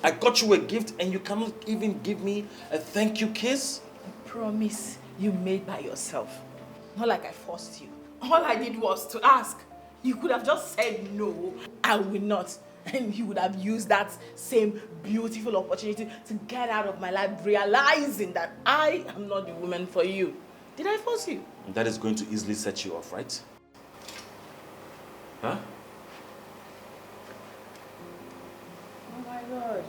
I got you a gift and you cannot even give me a thank you kiss? A promise you made by yourself. Not like I forced you. All I did was to ask. You could have just said no, I will not. And you would have used that same beautiful opportunity to get out of my life, realizing that I am not the woman for you. Did I force you? That is going to easily set you off, right? Huh? Oh my God.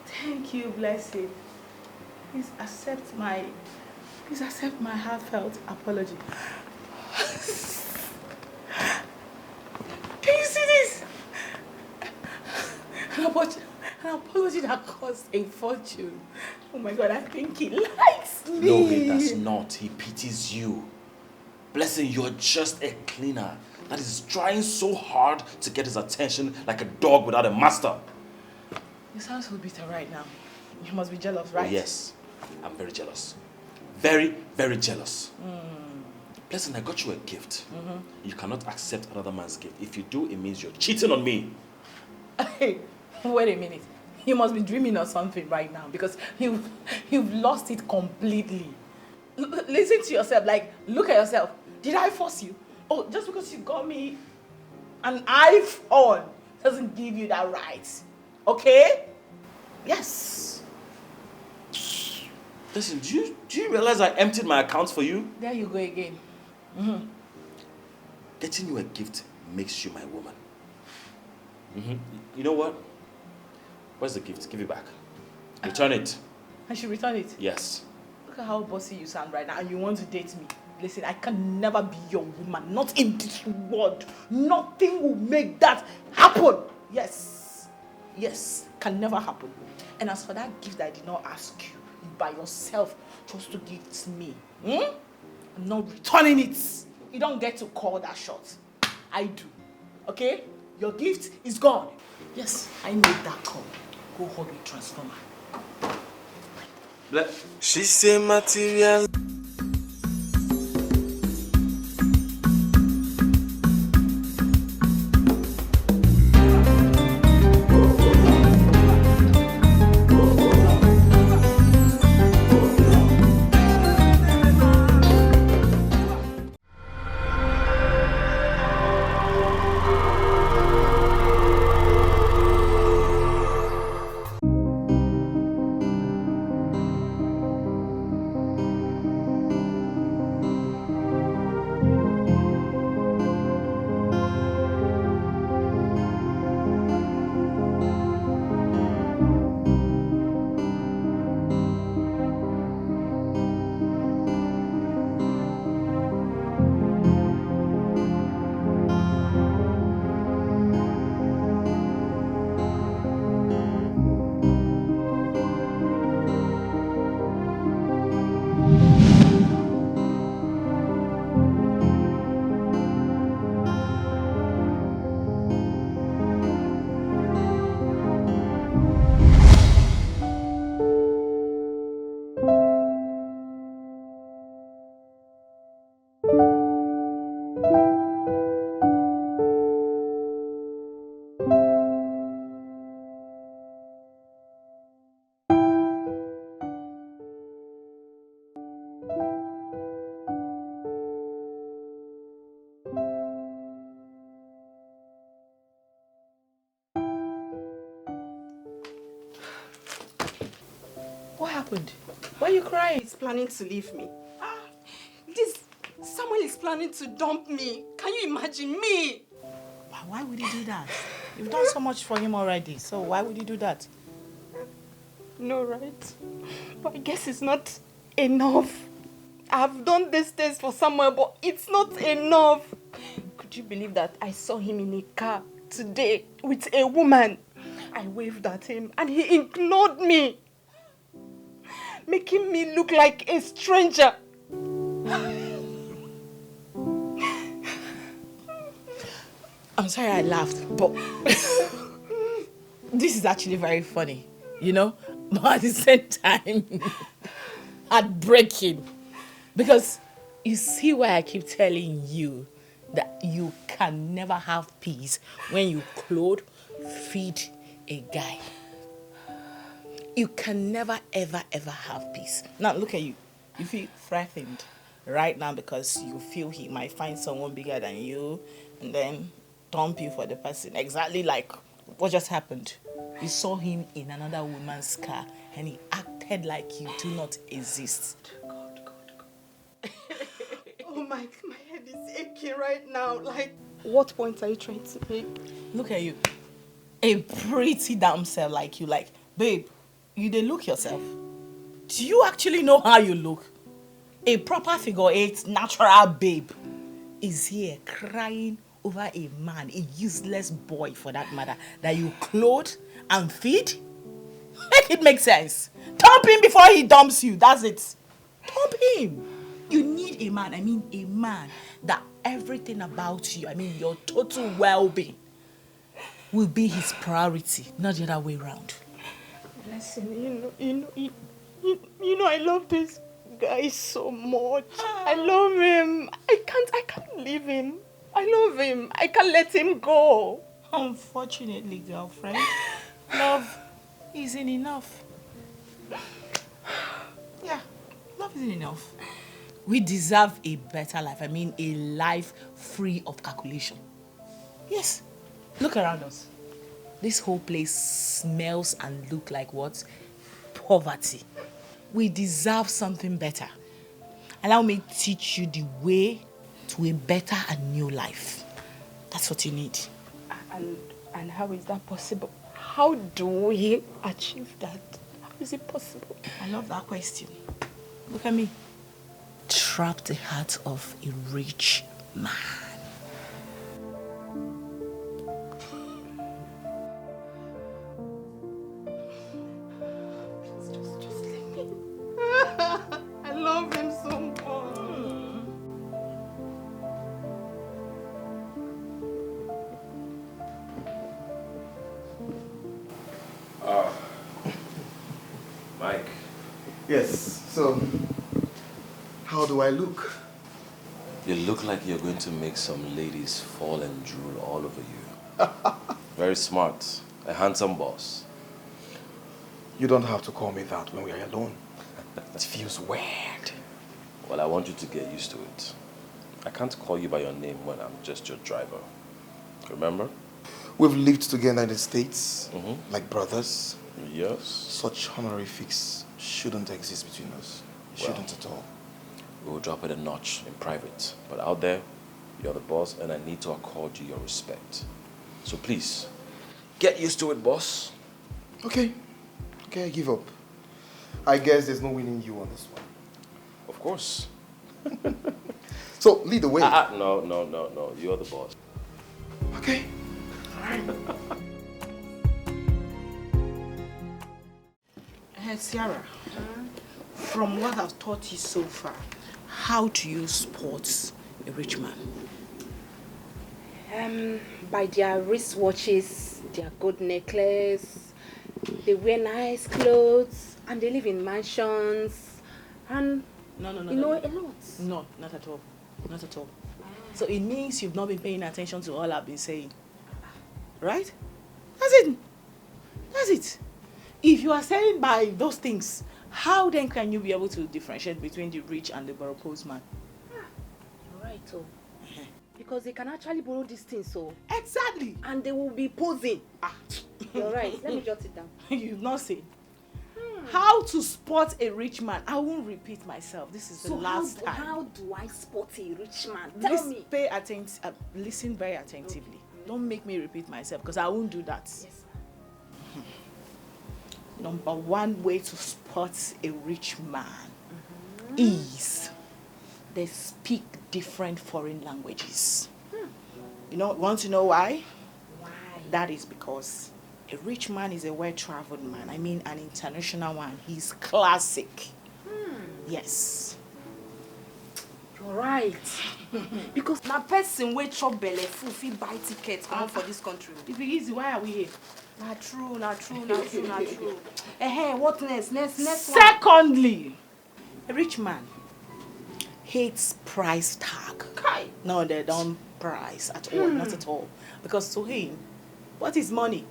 Thank you, blessed. Please accept my heartfelt apology. Can you see this? An apology that cost a fortune. Oh my God, I think he likes me. No, he does not. He pities you. Blessing, you're just a cleaner that is trying so hard to get his attention like a dog without a master. You sound so bitter right now. You must be jealous, right? Oh, yes, I'm very jealous. Very, very jealous. Blessing, I got you a gift. You cannot accept another man's gift. If you do, it means you're cheating on me. Hey, wait a minute. You must be dreaming of something right now because you've lost it completely. Listen to yourself, like, look at yourself. Did I force you? Oh, just because you got me an iPhone doesn't give you that right. Okay? Yes. Listen, do you realize I emptied my accounts for you? There you go again. Getting you a gift makes you my woman. You know what? Where's the gift? Give it back. Return it. I should return it? Yes. Look at how bossy you sound right now and you want to date me. Listen, I can never be your woman. Not in this world. Nothing will make that happen. Yes. Yes. Can never happen. And as for that gift that I did not ask you, by yourself, just to give it to me. I'm not returning it. You don't get to call that shot. I do. Okay? Your gift is gone. Yes, I made that call. Go hug a transformer. She say material. What happened? Why are you crying? He's planning to leave me. This Samuel is planning to dump me. Can you imagine me? Why would he do that? You've done so much for him already, so why would he do that? No, right? But I guess it's not enough. I've done this test for Samuel, but it's not enough. Could you believe that I saw him in a car today with a woman? I waved at him and he ignored me, making me look like a stranger. I'm sorry I laughed, but this is actually very funny, you know? But at the same time, heartbreaking. Because you see why I keep telling you that you can never have peace when you clothe, feed a guy, you can never, ever, ever have peace. Now, look at you. You feel threatened right now because you feel he might find someone bigger than you and then dump you for the person. Exactly like what just happened. You saw him in another woman's car and he acted like you do not exist. God. Oh my head is aching right now. Like, what point are you trying to make? Look at you. A pretty damsel like you, like, babe, you dey look yourself. Do you actually know how you look? A proper figure eight, natural babe is here crying over a man, a useless boy for that matter, that you clothe and feed? Make it make sense. Dump him before he dumps you. That's it. Dump him. You need a man, a man that everything about you, your total well-being will be his priority, not the other way around. Listen, you know, I love this guy so much. I love him. I can't leave him. I love him. I can't let him go. Unfortunately, girlfriend, love isn't enough. Yeah, love isn't enough. We deserve a better life. A life free of calculation. Yes. Look around us. This whole place smells and looks like what? Poverty. We deserve something better. Allow me to teach you the way to a better and new life. That's what you need. And how is that possible? How do we achieve that? How is it possible? I love that question. Look at me. Trap the heart of a rich man. Just leave me. I love him so much. Mike. Yes, so how do I look? You look like you're going to make some ladies fall and drool all over you. Very smart. A handsome boss. You don't have to call me that when we are alone. It feels weird. Well, I want you to get used to it. I can't call you by your name when I'm just your driver. Remember? We've lived together in the States, Mm-hmm. like brothers. Yes. Such honorifics shouldn't exist between us. Shouldn't at all. We'll drop it a notch in private. But out there, you're the boss and I need to accord you your respect. So please, get used to it, boss. Okay, I give up. I guess there's no winning you on this one. Of course. So, lead the way. No. You're the boss. Okay. All right. Ciara, from what I've taught you so far, how do you spot a rich man? By their wristwatches, their gold necklace, they wear nice clothes, and they live in mansions, and No. a lot. No, not at all. Not at all. So it means you've not been paying attention to all I've been saying. Right? That's it. If you are saying by those things, how then can you be able to differentiate between the rich and the borrowed man? Right, because they can actually borrow these things, so. Exactly. And they will be posing. You're right. Let me jot it down. You've not said. How to spot a rich man? I won't repeat myself. This is the last time. How do I spot a rich man? Tell me. Listen very attentively. Don't make me repeat myself because I won't do that. Yes. Number one way to spot a rich man is they speak different foreign languages. Want to know why? Why? That is because a rich man is a well-traveled man. An international one. He's classic. Yes. You're right. Because my person wey chop belle full fit buy tickets come for this country. If it is, why are we here? Na true. What next? Next one. Secondly, a rich man hates price tag. Kai. No, they don't price at all, not at all. Because to him, what is money?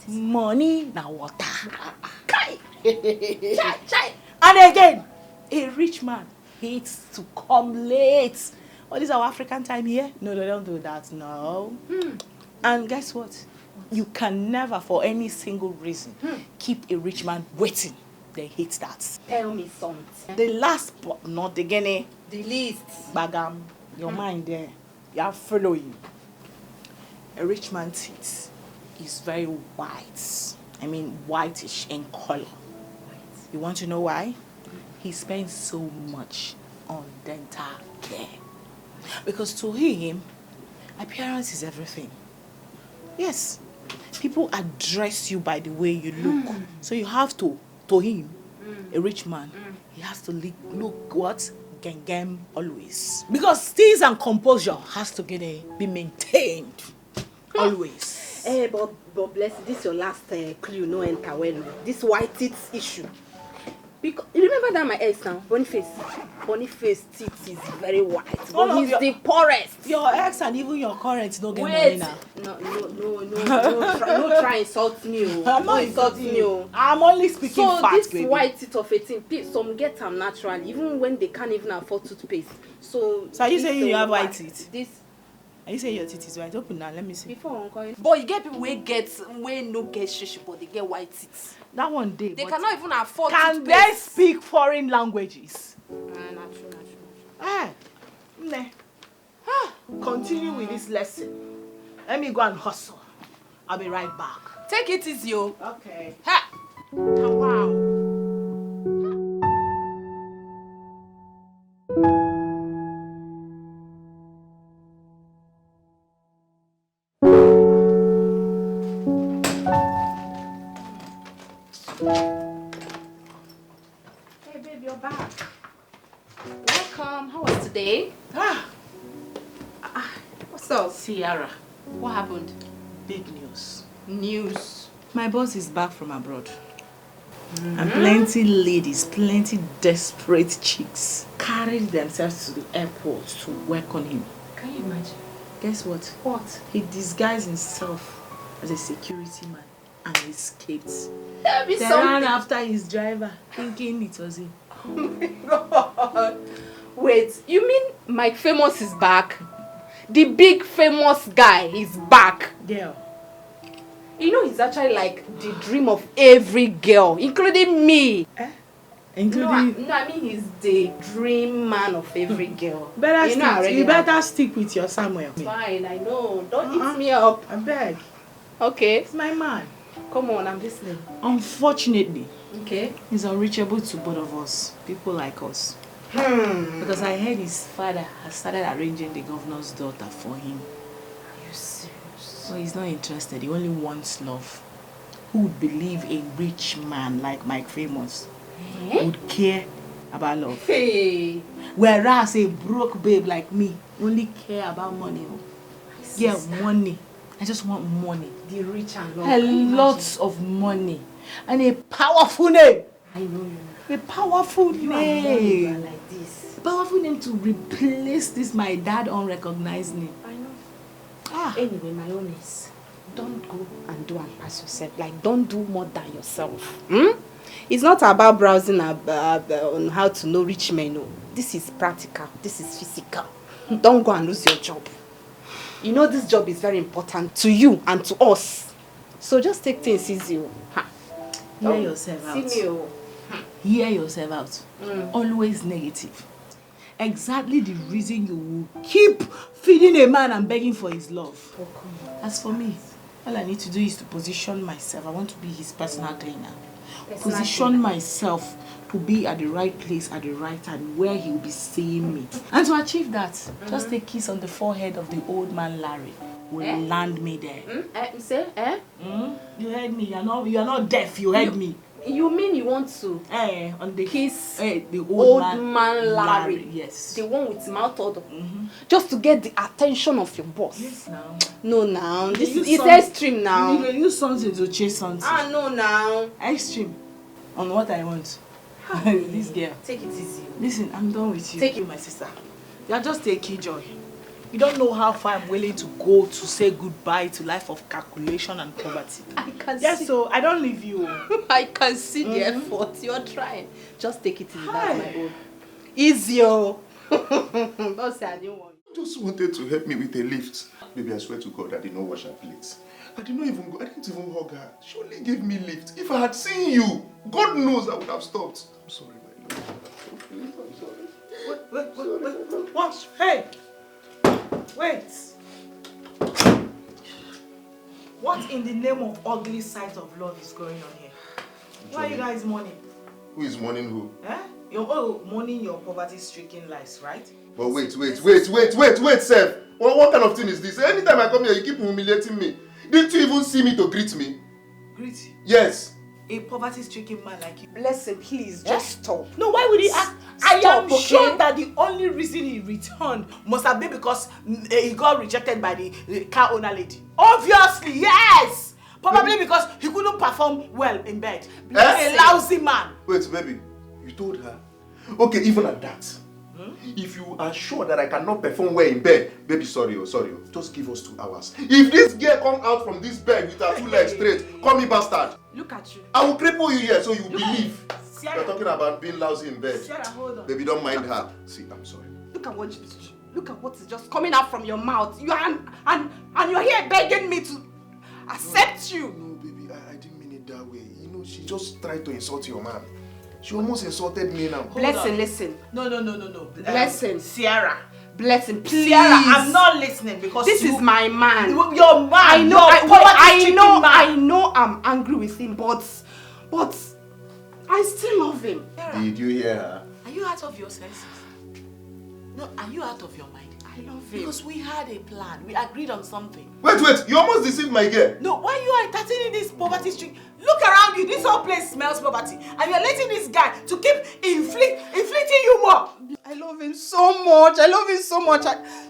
Money na water. Kai. Chai. And again, a rich man hates to come late. What is our African time here? No, they don't do that. No. And guess what? You can never, for any single reason, keep a rich man waiting. They hate that. Tell me something. The last but not the guinea. The least. Bagam, your mind there. You are following. A rich man's teeth is very white. I mean whitish in color. You want to know why? He spends so much on dental care. Because to him, appearance is everything. Yes. People address you by the way you look. So you have to him, a rich man, he has to look what? Gengem always. Because steeze and composure has to be maintained. Always. But bless you, this is your last clue, no enter well. This white teeth issue. Because you remember that my ex now, Boniface teeth is very white. But he's the poorest. Your ex and even your current don't get money now. No, try insult me. I'm not insulting you. I'm only speaking facts, so this baby. White teeth of 18, some get them naturally, even when they can't even afford toothpaste. So are you saying you have white teeth? Are you saying your teeth is white? Open now, let me see. Before Uncle. But you get people where no get shishi, but they get white teeth. That one day. They cannot even afford can toothpaste. They speak foreign languages? Not true. Continue with this lesson. Let me go and hustle. I'll be right back. Take it easy, yo. Okay. Ha! Wow. Hey, babe, you're back. Welcome. How was today? What's up? Sierra. What happened? Big news. News. My boss is back from abroad. And plenty ladies, plenty desperate chicks carried themselves to the airport to work on him. Can you imagine? Guess what? What? He disguised himself as a security man and escaped. There'll be They something. ran after his driver, thinking it was him. Oh my God. Wait, you mean Mike Famous is back? The big famous guy is back. Girl. You know, he's actually like the dream of every girl, including me. Including... No, I mean he's the dream man of every girl. You better stick with your Samuel. Fine, I know. Don't eat me up. I beg. Okay. It's my man. Come on, I'm listening. Unfortunately, okay, he's unreachable to both of us. People like us. Because I heard his father has started arranging the governor's daughter for him. Are you serious? So he's not interested. He only wants love. Who would believe a rich man like Mike Famous would care about love? Hey. Whereas a broke babe like me only care about money. Yeah, money. I just want money. The rich and love. A lot of money. And a powerful name. I know you. A powerful name. You are like this. Powerful name to replace this my dad unrecognized name. I know. Anyway, my own is, don't go and do and pass yourself. Like, don't do more than yourself. It's not about browsing on how to know rich men. No. This is practical. This is physical. Don't go and lose your job. You know this job is very important to you and to us. So just take things easy. Hear yourself out. See me. Hear yourself out. Always negative. Exactly the reason you will keep feeding a man and begging for his love. As for me, all I need to do is to position myself. I want to be his personal trainer. Position myself to be at the right place at the right time where he will be seeing me. And to achieve that, just a kiss on the forehead of the old man Larry will land me there. You say, You heard me. You're not deaf. You heard me. You mean you want to on the kiss the old man Larry? Yes. The one with mouth odor. Just to get the attention of your boss. Yes, now. No, now. This is extreme now. You use something to chase something. No, now. Extreme. On what I want. This girl. Take it easy. Listen, I'm done with you. Take it, my sister. You're just a keyjoy. You don't know how far I'm willing to go to say goodbye to life of calculation and poverty. I can Yes, see. so I don't leave you. I can see the effort you're trying. Just take it easy, that's my own. Easy, oh. Don't say I didn't want you. I just wanted to help me with a lift. Baby, I swear to God, I did not wash her plates. I didn't even hug her. She only gave me lift. If I had seen you, God knows I would have stopped. I'm sorry, my love. I'm sorry. Wait. What? Hey! Wait. What in the name of ugly sight of love is going on here? Why are you guys mourning? Who is mourning who? Eh? You're mourning your poverty-stricken lives, right? But wait, Seth. What kind of thing is this? Anytime I come here, you keep humiliating me. Didn't you even see me to greet me? Greet you? Yes. A poverty-stricken man like you. Blessing, please, just stop. No, why would he? I am okay? sure that the only reason he returned must have been because he got rejected by the car owner lady. Obviously, yes! Probably because he couldn't perform well in bed. A lousy man. Wait, baby, you told her? Okay, even at that. If you are sure that I cannot perform well in bed, baby, sorry, just give us 2 hours. If this girl come out from this bed with her 2 legs straight, call me bastard. Look at you. I will cripple you here so you believe. Sarah. You're talking about being lousy in bed. Sarah, hold on. Baby, don't mind her. See, I'm sorry. Look at what is just coming out from your mouth. You are and you're here begging me to accept you. No, baby, I didn't mean it that way. You know, she just tried to insult your man. She almost insulted me now. Blessing, listen. No. Blessing. Sarah. Blessing, please. Sarah, I'm not listening because this is my man. Your man. I know I'm angry with him, but I still love him. Sarah, Did you hear her? are you out of your senses? No, are you out of your mind? I love him. Because we had a plan. We agreed on something. Wait, you almost deceived my girl. No, why you are entertaining this poverty streak? Look around you. This whole place smells poverty. And you're letting this guy to keep inflicting you more. I love him so much.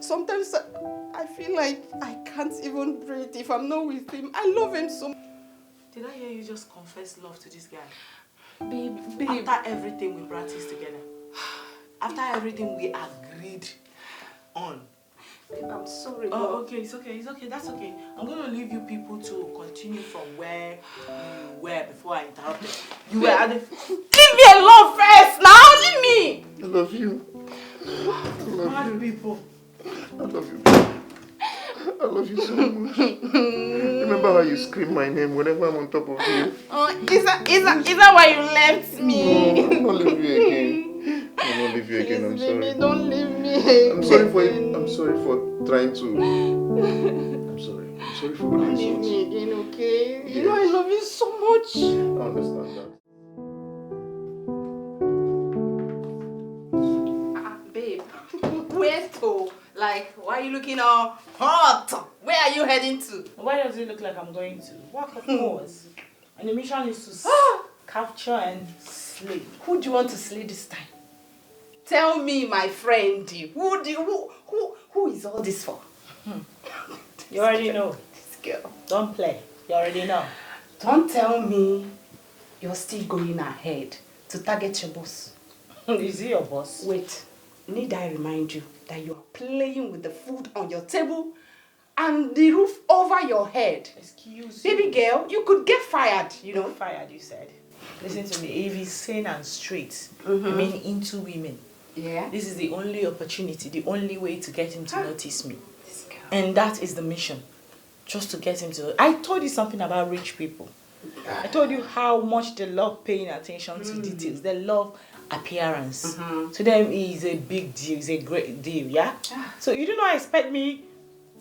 Sometimes I feel like I can't even breathe if I'm not with him. I love him so much. Did I hear you just confess love to this guy? Babe. After everything we practiced together. After everything we agreed on. Babe, I'm sorry. Oh, okay, it's okay, that's okay. I'm going to leave you people to continue from where you were before I interrupted. You were at the... Leave me alone first now, leave me! I love you. Mad people. I love you. I love you so much. Remember how you scream my name whenever I'm on top of you? Oh, is that why you left me? No, I'm not leaving you again. I won't leave you again, I'm sorry. Baby, don't leave me. I'm sorry for trying to. I'm sorry for all the Don't leave insults. me again, okay? Yes. You know I love you so much. I understand that. Babe, where to? Like, why are you looking all hot? Where are you heading to? Why does it look like I'm going to? Walk of course. And the mission is to capture and slay. Who do you want to slay this time? Tell me, my friend. Who is all this for? You already know. This girl. Don't play. You already know. Don't tell me you're still going ahead to target your boss. Is he your boss? Wait, need I remind you that you are playing with the food on your table and the roof over your head? Excuse Baby girl, you could get fired, you know. Fired, you said. Listen to me. If he's sane and straight, I mean into women, Yeah. this is the only opportunity, the only way to get him to notice me. This girl. And that is the mission. Just to get him to... I told you something about rich people. I told you how much they love paying attention to details. They love appearance. To them, it's a big deal. It's a great deal, yeah? So you do not expect me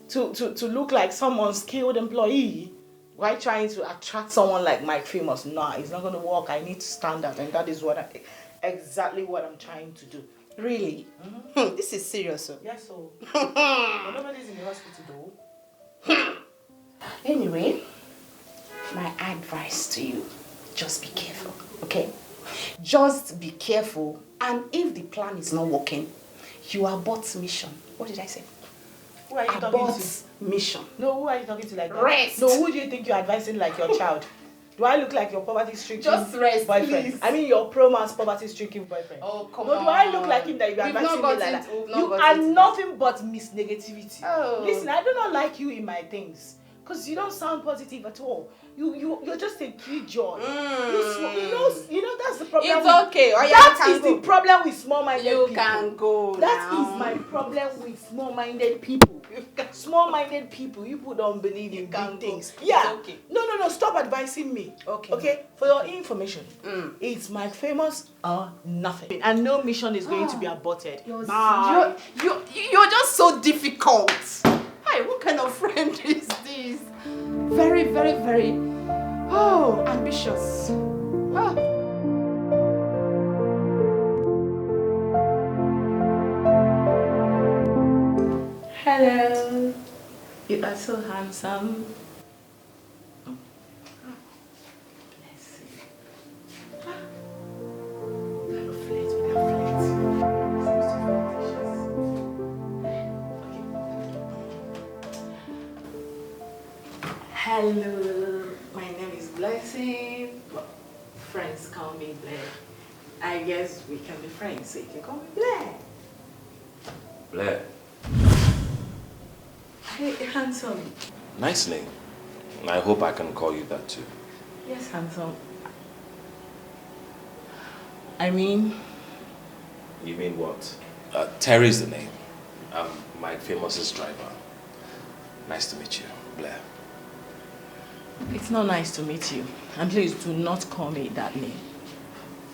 to look like some unskilled employee while trying to attract someone like Mike Famous. Nah, it's not going to work. I need to stand out. And that is exactly what I'm trying to do. Really? This is serious, so. Yes, so... Nobody's in the hospital, though. Anyway, my advice to you, just be careful, okay? Just be careful, and if the plan is not working, you abort mission. What did I say? Who are you talking Abort to? mission. No, who are you talking to like that? Rest. No, who do you think you're advising like your child? Do I look like your poverty-stricken Just rest, boyfriend? please. I mean your pro-man's poverty-stricken boyfriend. Oh, come no, on. do I look like him that you are We've advising me not like got that? into- we've not You got are into nothing but Miss Negativity. Oh. Listen, I do not like you in my things. Because you don't sound positive at all. You're just a killjoy. You know that's the problem. It's okay. Oh, yeah, that you is can the go. problem with small-minded You people. can go That now. is my problem with small-minded people. Small-minded people, you people don't believe in can big go. things. It's Yeah. okay. No. Stop advising me. Okay. Okay. For your information, it's my famous nothing, and no mission is going to be aborted. Bye. You're just so difficult. Hi, what kind of friend is this? Very, very, very, ambitious. Oh. Hello. You are so handsome. Let's see. Gotta flirt with that Hello, my name is Blessing. Well, friends call me Blair. I guess we can be friends, so you can call me Blair. Blair. Hey, handsome. Nice name. I hope I can call you that too. Yes, handsome. I mean... You mean what? Terry's the name. I'm Mike Famous's driver. Nice to meet you, Blair. It's not nice to meet you. And please do not call me that name.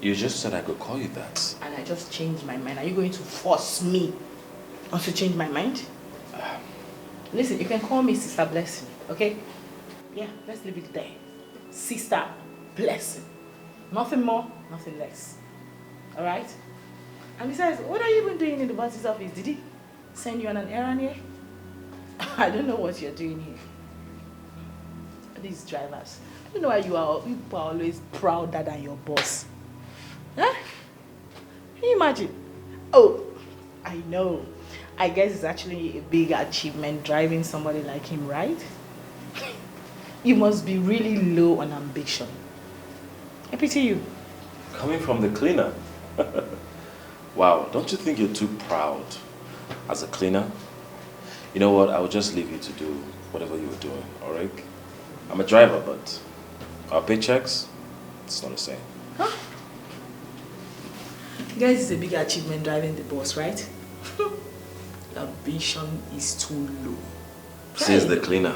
You just said I could call you that. And I just changed my mind. Are you going to force me not to change my mind? Listen, you can call me Sister Blessing, okay? Yeah, let's leave it there. Sister Blessing. Nothing more, nothing less. Alright? And besides, what are you even doing in the boss's office? Did he send you on an errand here? I don't know what you're doing here. These drivers. I don't know why you people are always prouder than your boss. Huh? Can you imagine? Oh, I know. I guess it's actually a big achievement driving somebody like him, right? You must be really low on ambition. I pity you. Coming from the cleaner. Wow, don't you think you're too proud as a cleaner? You know what, I'll just leave you to do whatever you're doing, alright? I'm a driver, but our paychecks, it's not the same. Huh? Guys, it's a big achievement driving the bus, right? The ambition is too low. Says the cleaner.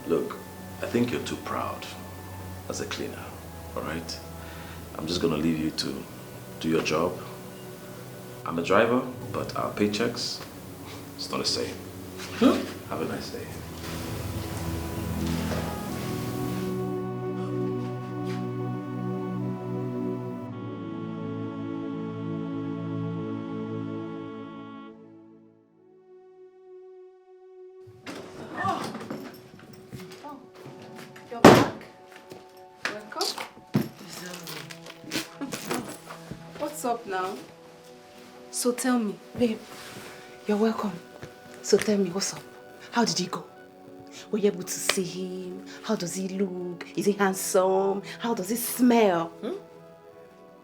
Look, I think you're too proud as a cleaner, alright? I'm just gonna leave you to do your job. I'm a driver, but our paychecks, it's not the same. Have a nice day. You're back. Welcome. What's up now? So tell me, babe. You're welcome. So tell me, what's up? How did he go? Were you able to see him? How does he look? Is he handsome? How does he smell?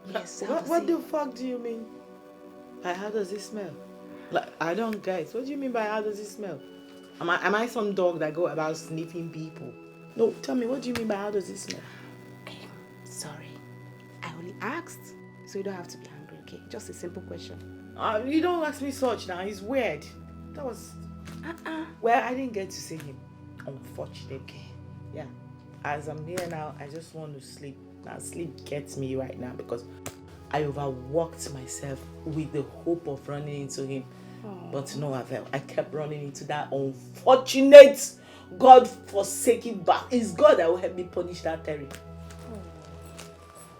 Yes, What the fuck do you mean? By how does it smell? Like, I don't get. What do you mean by how does it smell? Am I some dog that go about sniffing people? No, tell me, what do you mean by how does it smell? Sorry. I only asked, so you don't have to be angry, okay? Just a simple question. You don't ask me such now. It's weird. That was... Well, I didn't get to see him. Unfortunately. Yeah. As I'm here now, I just want to sleep. Now, sleep gets me right now because I overworked myself with the hope of running into him. But to no avail. I kept running into that unfortunate, God-forsaken back. It's God that will help me punish that Terry.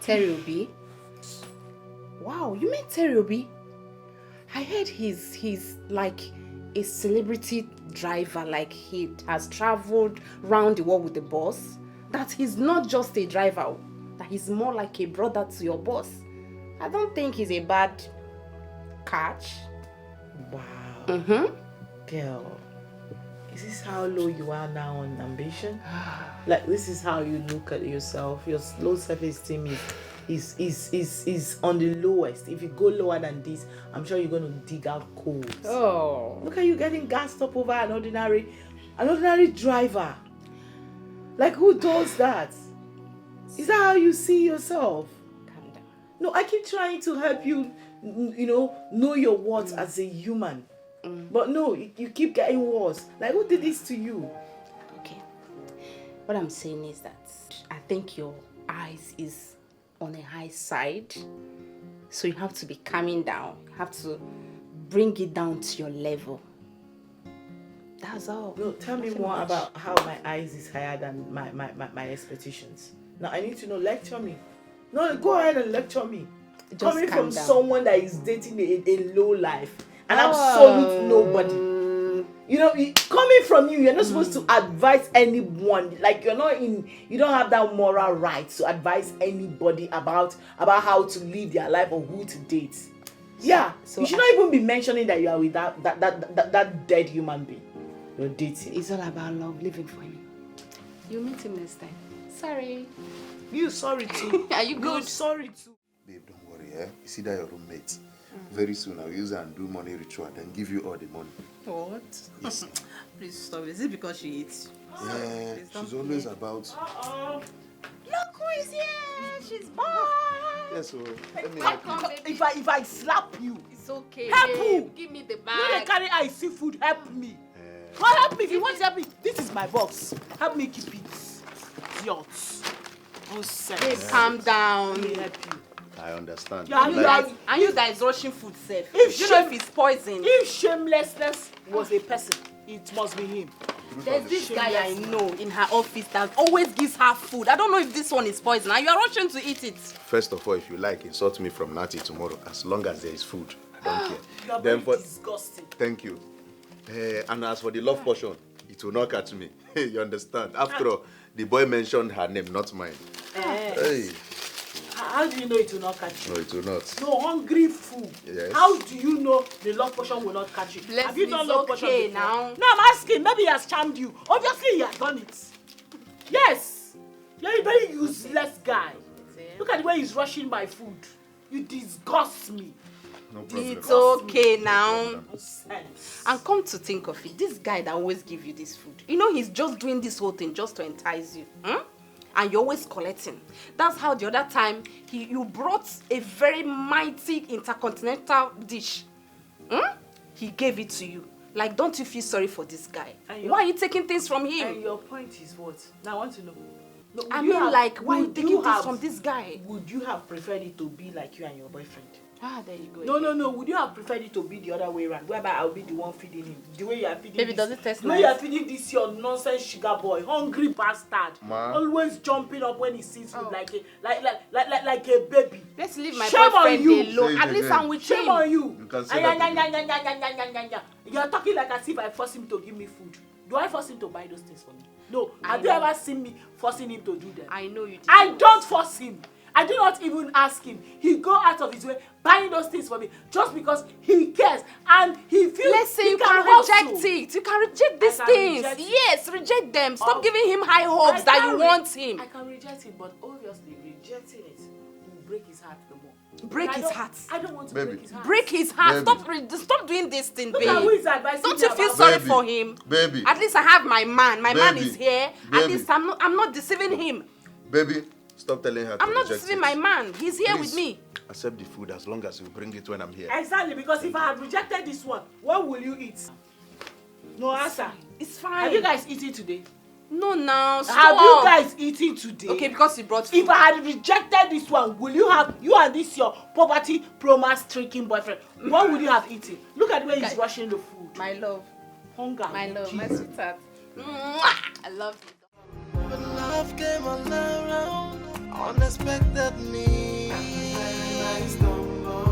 Terry Obi? Wow, you mean Terry Obi? I heard he's like a celebrity driver, like he has traveled around the world with the boss. That he's not just a driver, that he's more like a brother to your boss. I don't think he's a bad catch. Wow. Mm-hmm. Girl, Is this how low you are now on ambition? Like, this is how you look at yourself. Your low self-esteem is on the lowest. If you go lower than this, I'm sure you're going to dig out coals. Oh. Look at you getting gassed up over an ordinary driver. Like, who does that? Is that how you see yourself? Calm down. No, I keep trying to help you, know your worth as a human. But no, you keep getting worse. Like, who did this to you? Okay. What I'm saying is that I think your eyes is on a high side. So you have to be calming down. You have to bring it down to your level. That's all. No, tell me Nothing more much. about how my eyes is higher than my expectations. Now, I need to know. Lecture me. No, go ahead and lecture me. Just Coming calm from down. someone that is dating a low life. An absolute nobody. Coming from you, you're not supposed to advise anyone. Like, you don't have that moral right to advise anybody about how to live their life or who to date. Yeah, So you should not even be mentioning that you are with that dead human being you're dating. It's all about love, living for him. You meet him next time. Sorry. You sorry too. Are you good? No, sorry too. Babe, don't worry, eh? You see that your roommate. Very soon I'll use her and do money ritual, then give you all the money. What? Yes. Please stop. Is it because she eats? Yeah, Please don't she's always about. Look who is here! She's back! Yes, so let me help you. If I slap you, It's okay. Help babe. who? Give me the you dey bag. carry eye see food, help me. Well, help me if you want to help me. This is my box. Help me keep it. Yours. Babe, calm down. Let me help you. I understand. Yeah, You you like- are- And you guys rushing food safe. If You know shame- if it's poison. If shamelessness was a person, it must be him. There's this guy I know in her office that always gives her food. I don't know if this one is poison and you are rushing to eat it. First of all, if you like, insult me from now till tomorrow. As long as there is food, I don't care. You are Then very for disgusting. thank you. And as for the love portion, it will not catch me. You understand? After all, the boy mentioned her name, not mine. Hey, How do you know it will not catch you? no, it will not. No, hungry fool. Yes. How do you know the love potion will not catch you? Bless Have you me, done it's love potion okay before? now. No, I'm asking. Maybe he has charmed you. Obviously, he has done it. Yes. You're a very useless guy. Look at the way he's rushing my food. You disgust me. No problem. It's okay now. Sense. And come to think of it, this guy that always give you this food, you know he's just doing this whole thing just to entice you. And you're always collecting. That's how the other time you brought a very mighty intercontinental dish. He gave it to you. Like, don't you feel sorry for this guy? Why are you taking things from And him? your point is what? Now I want to know. No, I would you mean, have- like, why are you would taking you things have- from this guy? Would you have preferred it to be like you and your boyfriend? There you go. No. Would you have preferred it to be the other way around, whereby I'll be the one feeding him? The way you are feeding. Baby, this, does it taste the way nice? you are feeding this your nonsense sugar boy, hungry bastard, Ma. always jumping up when he sees food Oh. like a baby. Let's leave my Shame on boyfriend you. alone. Say it At least again. I'm with Shame him. on you. You can say that You are talking like as if I force him to give me food. Do I force him to buy those things for me? No. I Have you know. ever seen me forcing him to do them? I know you did. I don't force him. I do not even ask him. He go out of his way buying those things for me just because he cares and he feels. Let's say he you can hustle. reject it. You can reject these I can things. reject it. Yes, reject them. Stop Oh. giving him high hopes I that can you re- want him. I can reject it, but obviously rejecting it will break his heart the more. Break I his don't- heart. I don't want to Baby. break his heart. Break his heart. Baby. Stop doing this thing, Look at who babe. is advising Don't me you feel about- sorry Baby. for him? Baby. At least I have my man. My man Baby. is here. At Baby. least I'm not deceiving him. Baby, stop telling her to I'm not reject deceiving it. my man. He's here Please, with me. accept the food as long as you bring it when I'm here. Exactly, because if I had rejected this one, what will you eat? No answer. It's fine. Have you guys eaten today? No, now stop. Have you guys eaten today? Okay, because you brought food. If I had rejected this one, will you have you and this your poverty promise tricking boyfriend? What would you have eaten? Look at the way he's Okay. rushing the food. My love. Hunger. My will love. kill My you. sweetheart. Mwah! I love you. But love came all around, unexpected me.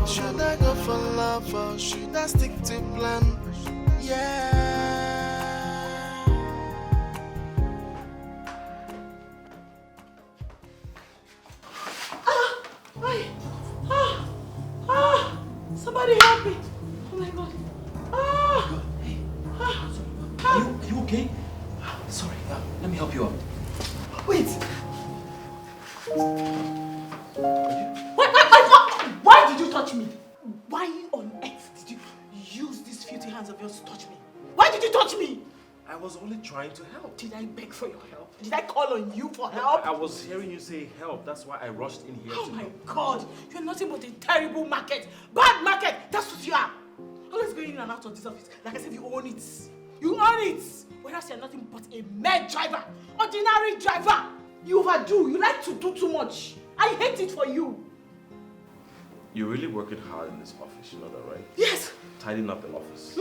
Should I go for love or should I stick to plan? Yeah. Somebody help me. Oh my God. You okay? Sorry, let me help you out. Wait! Why did you touch me? Why on earth did you use these filthy hands of yours to touch me? Why did you touch me? I was only trying to help. Did I beg for your help? Did I call on you for help? I was hearing you say help. That's why I rushed in here. Oh my God! You're nothing but a terrible market. Bad market! That's what you are. Always going in and out of this office. Like I said, you own it. You own it! Whereas you're nothing but a mere driver. Ordinary driver. You overdo. You like to do too much. I hate it for you. You're really working hard in this office, you know that, right? Yes. Tidying up the office.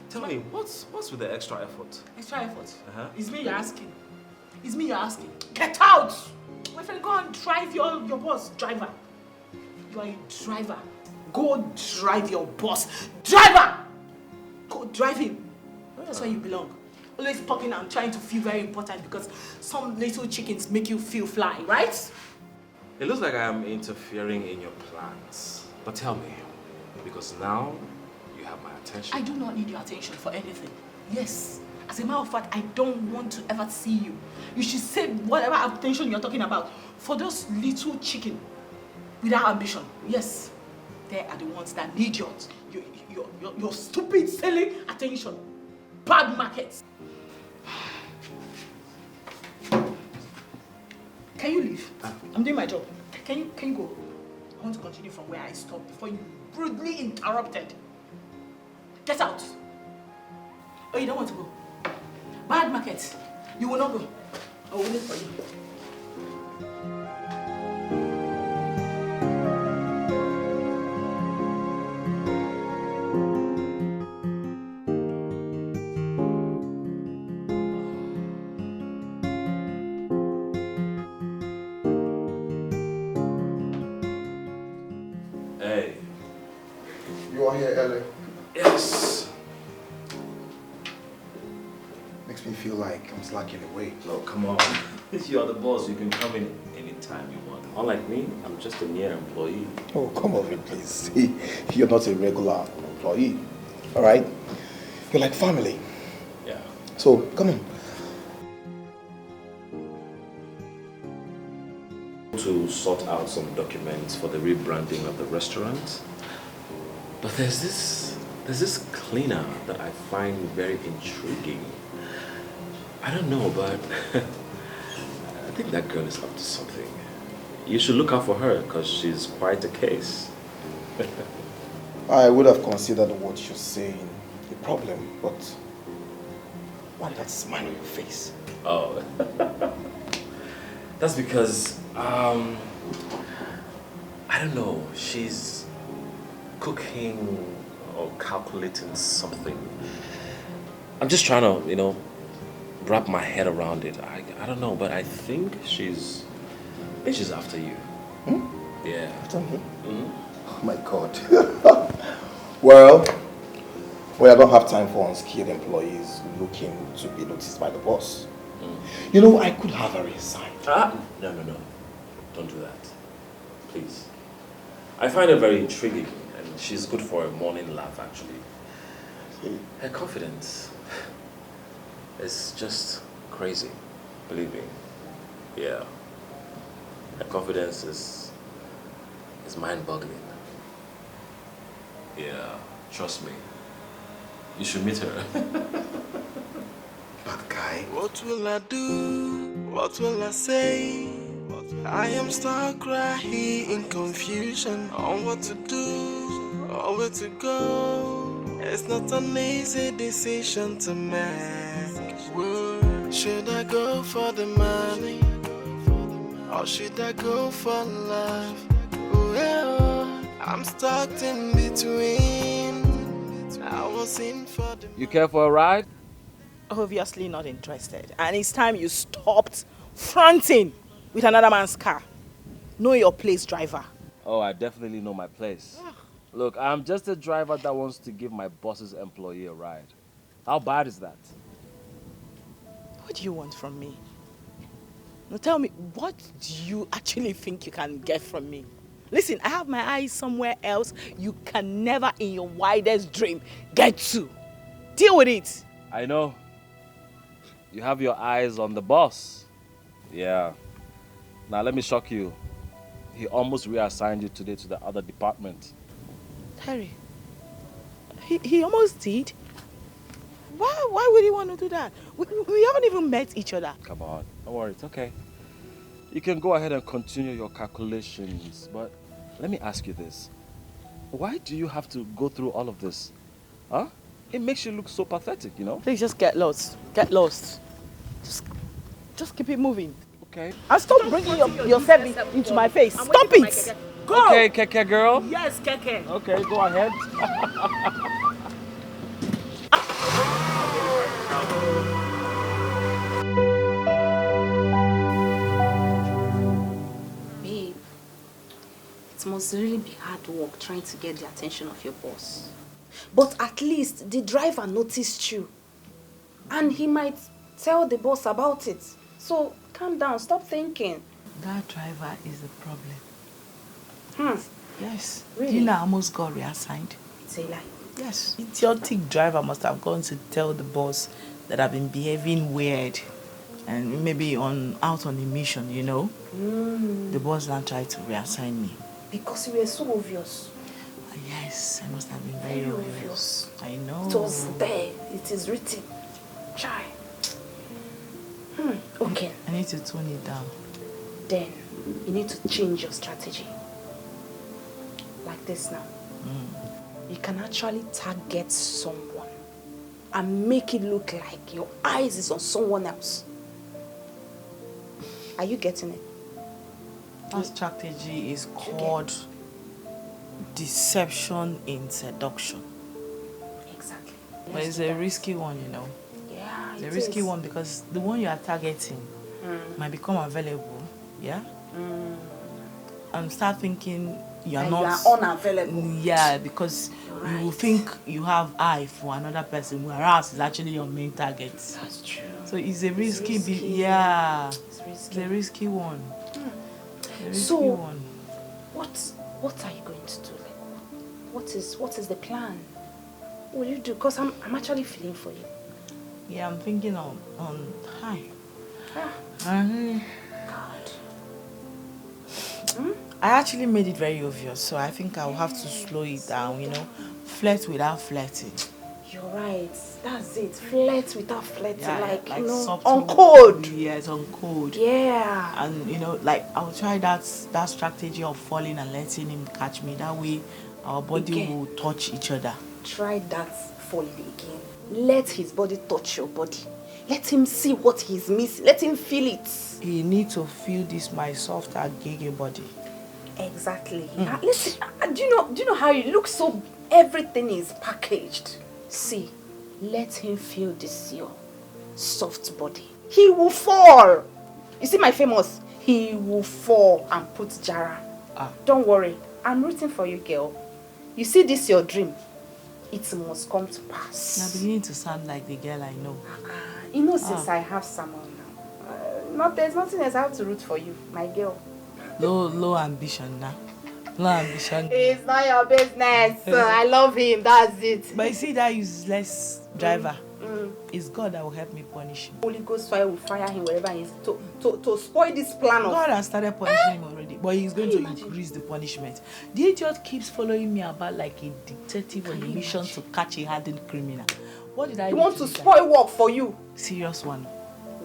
Tell me, what's with the extra effort? Extra effort? It's me you're asking. It's me you're asking. Get out! My friend, go and drive your boss. Driver. You are a driver. Go drive your boss. Driver! Go drive him. That's where you belong. Always talking and trying to feel very important because some little chickens make you feel fly, right? It looks like I am interfering in your plans. But tell me, because now you have my attention. I do not need your attention for anything. Yes. As a matter of fact, I don't want to ever see you. You should save whatever attention you're talking about for those little chicken without ambition. Yes. They are the ones that need your stupid, silly attention. Bad markets. Can you leave? I'm doing my job. Can you go? I want to continue from where I stopped before you rudely interrupted. Get out. Oh, you don't want to go? Bad market. You will not go. I will wait for you. You are here early. Yes. Makes me feel like I'm slacking away. No, come on. You're the boss. You can come in anytime you want. Unlike me, I'm just a mere employee. Oh, come over, please. See, you're not a regular employee, all right? You're like family. Yeah. So, come on. To sort out some documents for the rebranding of the restaurant. But there's this cleaner that I find very intriguing. I don't know, but I think that girl is up to something. You should look out for her because she's quite a case. I would have considered what you're saying a problem, but why that smile on your face? Oh, that's because, I don't know, she's cooking or calculating something. I'm just trying to, wrap my head around it. I don't know, but I think she's after you. Yeah. After me? Oh my God. Well, I don't have time for unskilled employees looking to be noticed by the boss. I could have her resign. No. Don't do that. Please. I find her very intriguing and she's good for a morning laugh, actually. Her confidence is just crazy, believe me. Yeah. Her confidence is mind-boggling. Yeah, trust me. You should meet her. Bad guy. What will I do? What will I say? I am stuck right here in confusion on what to do or where to go. It's not an easy decision to make. Should I go for the money or should I go for love? Well, I'm stuck in between. I was in for the. You care for a ride? Obviously not interested. And it's time you stopped fronting with another man's car. Know your place, driver. Oh, I definitely know my place. Look, I'm just a driver that wants to give my boss's employee a ride. How bad is that? What do you want from me? Now tell me, what do you actually think you can get from me? Listen, I have my eyes somewhere else you can never in your wildest dream get to. Deal with it. I know. You have your eyes on the boss. Yeah. Now let me shock you. He almost reassigned you today to the other department. Harry, he almost did? Why would he want to do that? We haven't even met each other. Come on, don't worry, it's okay. You can go ahead and continue your calculations, but let me ask you this. Why do you have to go through all of this? Huh? It makes you look so pathetic, you know? Please just get lost. Get lost. Just keep it moving. Okay. And stop bringing yourself into my face. Stop it! Go! Okay, Keke girl. Yes, Keke. Okay, go ahead. Babe, it must really be hard work trying to get the attention of your boss. But at least the driver noticed you. And he might tell the boss about it. So calm down, stop thinking. That driver is the problem. Yes. Really? Dina almost got reassigned. It's a lie. Yes. Idiotic driver must have gone to tell the boss that I've been behaving weird and maybe out on a mission, you know. The boss now tried to reassign me. Because you were so obvious. Yes, I must have been very obvious. I know. It was there. It is written. Try. Okay. I need to tone it down. Then you need to change your strategy. Like this now. You can actually target someone and make it look like your eyes is on someone else. Are you getting it? That strategy is called deception in seduction. Exactly. But it's a risky one, you know. Yeah, it's a risky one because the one you are targeting might become available, yeah? And start thinking you are unavailable. Yeah, because you will think you have eye for another person, whereas it's actually your main target. That's true. So it's a risky, it's a risky one. What are you going to do? Like, what is the plan? What will you do? Because I'm actually feeling for you. Yeah, I'm thinking on hi. God. I actually made it very obvious, so I think I'll have to slow it down, you know. Flirt without flirting. You're right. That's it. Flirt without flirting. Yeah, like you know, subtle, on code. Yes, on code. Yeah. And you know, like I'll try that strategy of falling and letting him catch me. That way our body will touch each other. Try that falling again. Let his body touch your body. Let him see what he's missing. Let him feel it. He needs to feel this my soft agege body. Exactly. Listen, do you know how you look so everything is packaged? See, let him feel this your soft body. He will fall. You see my famous? He will fall and put Jara. Don't worry. I'm rooting for you, girl. You see this your dream? It must come to pass. You're beginning to sound like the girl I know. You know, since I have someone now, there's nothing else I have to root for you, my girl. Low ambition now. Low ambition. It's not your business. I love him. That's it. But you see that useless driver? It's God that will help me punish him. Holy Ghost fire will fire him wherever he is to spoil this plan of... God has started punishing him already, but he's going to increase the punishment. The idiot keeps following me about like a detective on a mission to catch a hardened criminal. What did I do? He wants to spoil work for you. Serious one.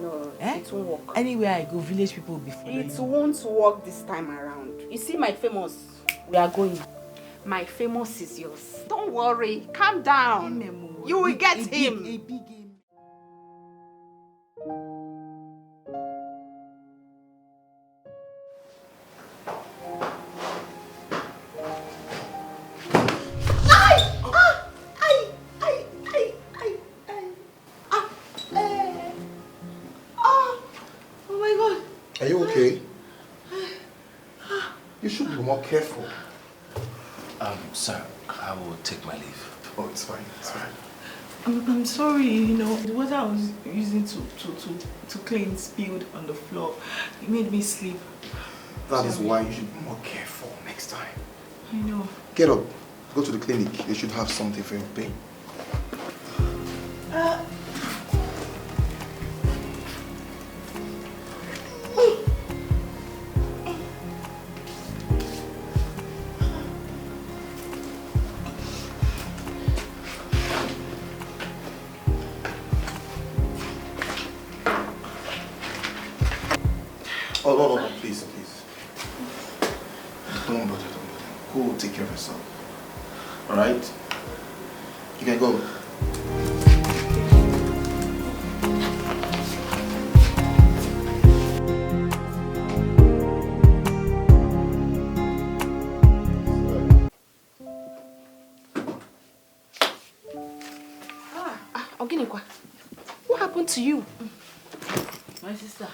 No, it won't work. Anywhere I go, village people will be following It won't work this time around. You see my famous? We are going. My famous is yours. Don't worry. Calm down. You will get him. A big game. Are you okay? You should be more careful. Sir, I will take my leave. Oh, it's fine, it's fine. I'm sorry, you know, the water I was using to clean spilled on the floor. It made me sleep. That is why you should be more careful next time. I know. Get up. Go to the clinic. They should have something for your pain. Oh, no, please. Don't bother. Go take care of yourself. Alright? You can go. Oginikwa, what happened to you? My sister.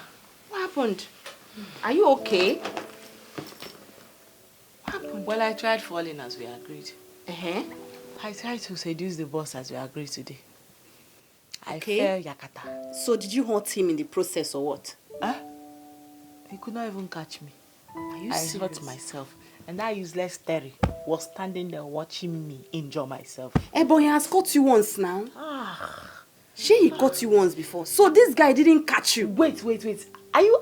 What happened? Are you okay? What happened? Well, I tried falling as we agreed. Uh-huh. I tried to seduce the boss as we agreed today. Okay. I fell yakata. So did you hurt him in the process or what? Huh? He could not even catch me. Are you I serious? hurt myself. And that useless Terry was standing there watching me enjoy myself. But he has caught you once now. He caught you once before. So this guy didn't catch you. Wait. Are you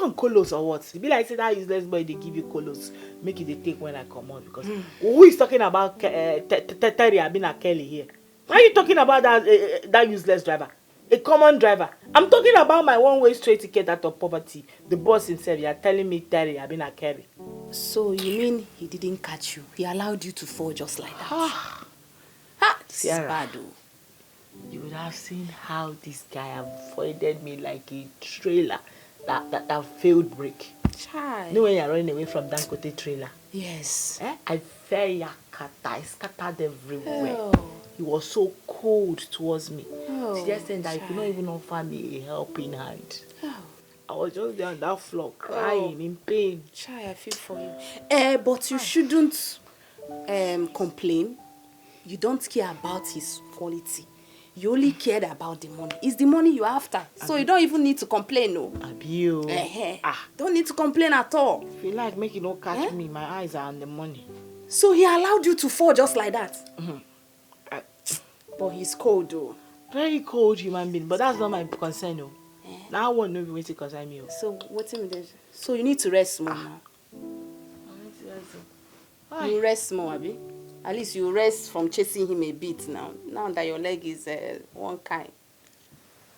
on colos or what? It be like say that useless boy they give you colos. Make it they take when I come out because who is talking about Terry Abina Kelly here? Why are you talking about that useless driver? A common driver. I'm talking about my one-way straight ticket out of poverty. The boss himself, you are telling me Terry Abina Kelly. So you mean he didn't catch you? He allowed you to fall just like that? This is bad though. You would have seen how this guy avoided me like a trailer that failed brake. Child. You know when you're running away from Dangote trailer? Yes. I fell yakata. I scattered everywhere. Oh. He was so cold towards me. Oh, She just said that he could not even offer me a helping hand. Oh. I was just there on that floor crying in pain. Child, I feel for you. But you shouldn't complain. You don't care about his quality. You only cared about the money. It's the money you're after. So you don't even need to complain, no. Abio. Don't need to complain at all. If you like, make it not catch me. My eyes are on the money. So he allowed you to fall just like that? But he's cold, though. Very cold human being. But that's not my concern, though. Now I won't know wait to concern me. So what's in there? So you need to rest more now. You rest more, Abi. At least you rest from chasing him a bit now. Now that your leg is one kind.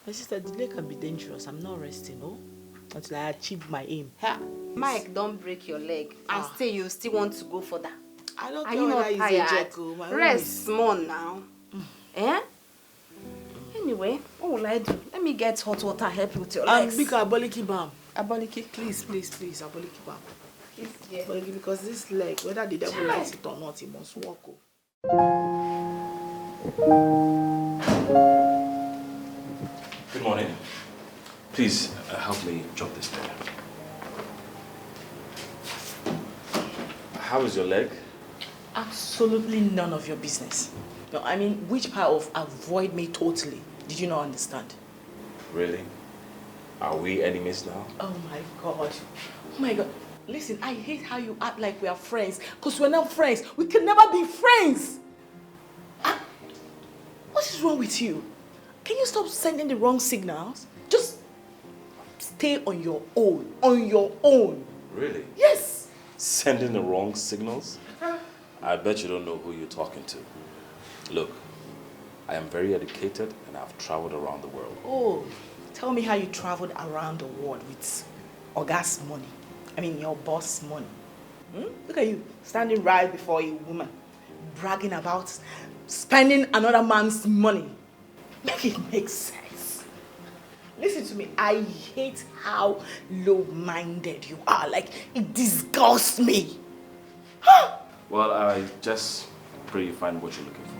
My sister, the leg can be dangerous. I'm not resting, no? Until I achieve my aim. Mike, don't break your leg. And you still want to go for that. I don't Are care you whether not it's a tired? jet. Rest small now. Anyway, what will I do? Let me get hot water, help you with your legs. Big aboliki balm. Aboliki? Please, aboliki balm. Yeah. Because this leg, whether the devil likes it or not, it must walk. Good morning. Please help me drop this there. How is your leg? Absolutely none of your business. No, I mean, which part of avoid me totally did you not understand? Really? Are we enemies now? Oh my God. Oh my God. Listen, I hate how you act like we are friends. Because we're not friends. We can never be friends. What is wrong with you? Can you stop sending the wrong signals? Just stay on your own. On your own. Really? Yes. Sending the wrong signals? I bet you don't know who you're talking to. Look, I am very educated and I've traveled around the world. Oh, tell me how you traveled around the world with August's money. I mean, your boss' money. Look at you, standing right before a woman, bragging about spending another man's money. Make it make sense. Listen to me, I hate how low-minded you are. Like, it disgusts me. Well, I just pray you find what you're looking for.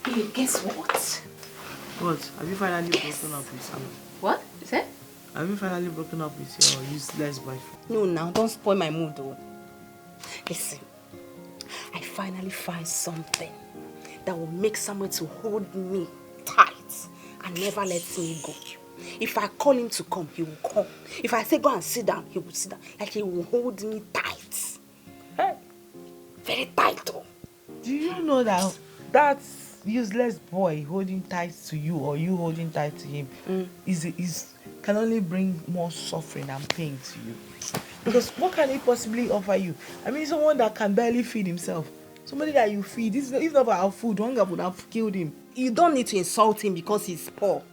Hey, guess what? What? Have you finally broken up with him? What? You said? Have you finally broken up with your useless boyfriend? No, now, don't spoil my mood, though. Listen, I finally find something that will make someone to hold me tight and never let me go. If I call him to come, he will come. If I say go and sit down, he will sit down. Like he will hold me tight. Hey, very tight, though. Do you know that that useless boy holding tight to you or you holding tight to him is can only bring more suffering and pain to you. Because what can he possibly offer you? I mean, someone that can barely feed himself. Somebody that you feed. If not for our food, hunger would have killed him. You don't need to insult him because he's poor.